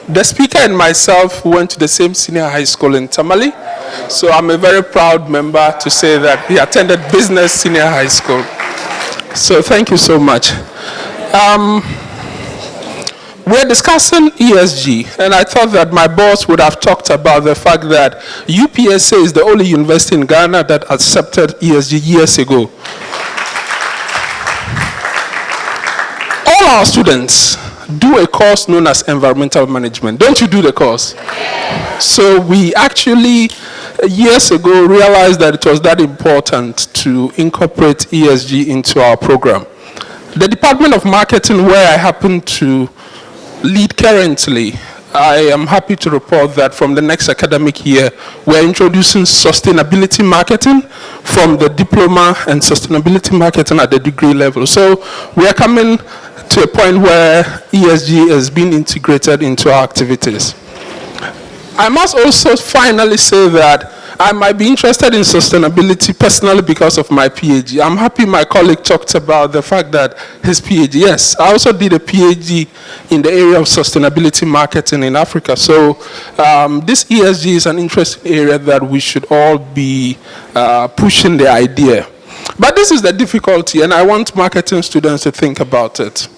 The speaker and myself went to the same senior high school in Tamale. So I'm a very proud member to say that he attended Business Senior High School. So thank you so much. We're discussing ESG, and I thought that my boss would have talked about the fact that UPSA is the only university in Ghana that accepted ESG years ago. All our students do a course known as environmental management. Don't you do the course? So we actually, years ago, realized that it was that important to incorporate ESG into our program. The Department of Marketing, where I happen to lead currently, I am happy to report that from the next academic year, we're introducing sustainability marketing from the diploma and sustainability marketing at the degree level. So we are coming to a point where ESG has been integrated into our activities. I must also finally say that I might be interested in sustainability personally because of my PhD. I'm happy my colleague talked about the fact that his PhD, yes, I also did a PhD in the area of sustainability marketing in Africa. So this ESG is an interesting area that we should all be pushing the idea. But this is the difficulty, and I want marketing students to think about it.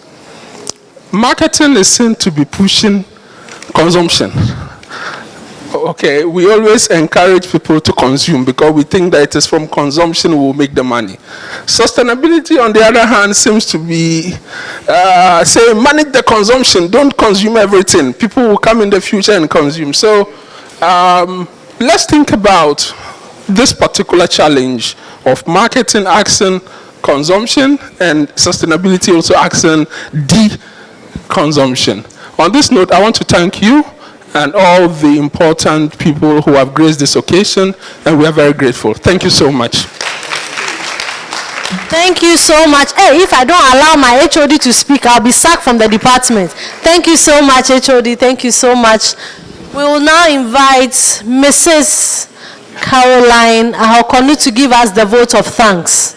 Marketing is seen to be pushing consumption. Okay, we always encourage people to consume because we think that it is from consumption we will make the money. Sustainability, on the other hand, seems to be saying manage the consumption, don't consume everything. People will come in the future and consume. So let's think about this particular challenge of marketing asking consumption and sustainability also asking de-consumption. On this note, I want to thank you and all the important people who have graced this occasion, and we are very grateful. Thank you so much. Thank you so much. Hey, if I don't allow my HOD to speak, I'll be sacked from the department. Thank you so much, HOD. Thank you so much. We will now invite Mrs. Caroline Ahokonu to give us the vote of thanks.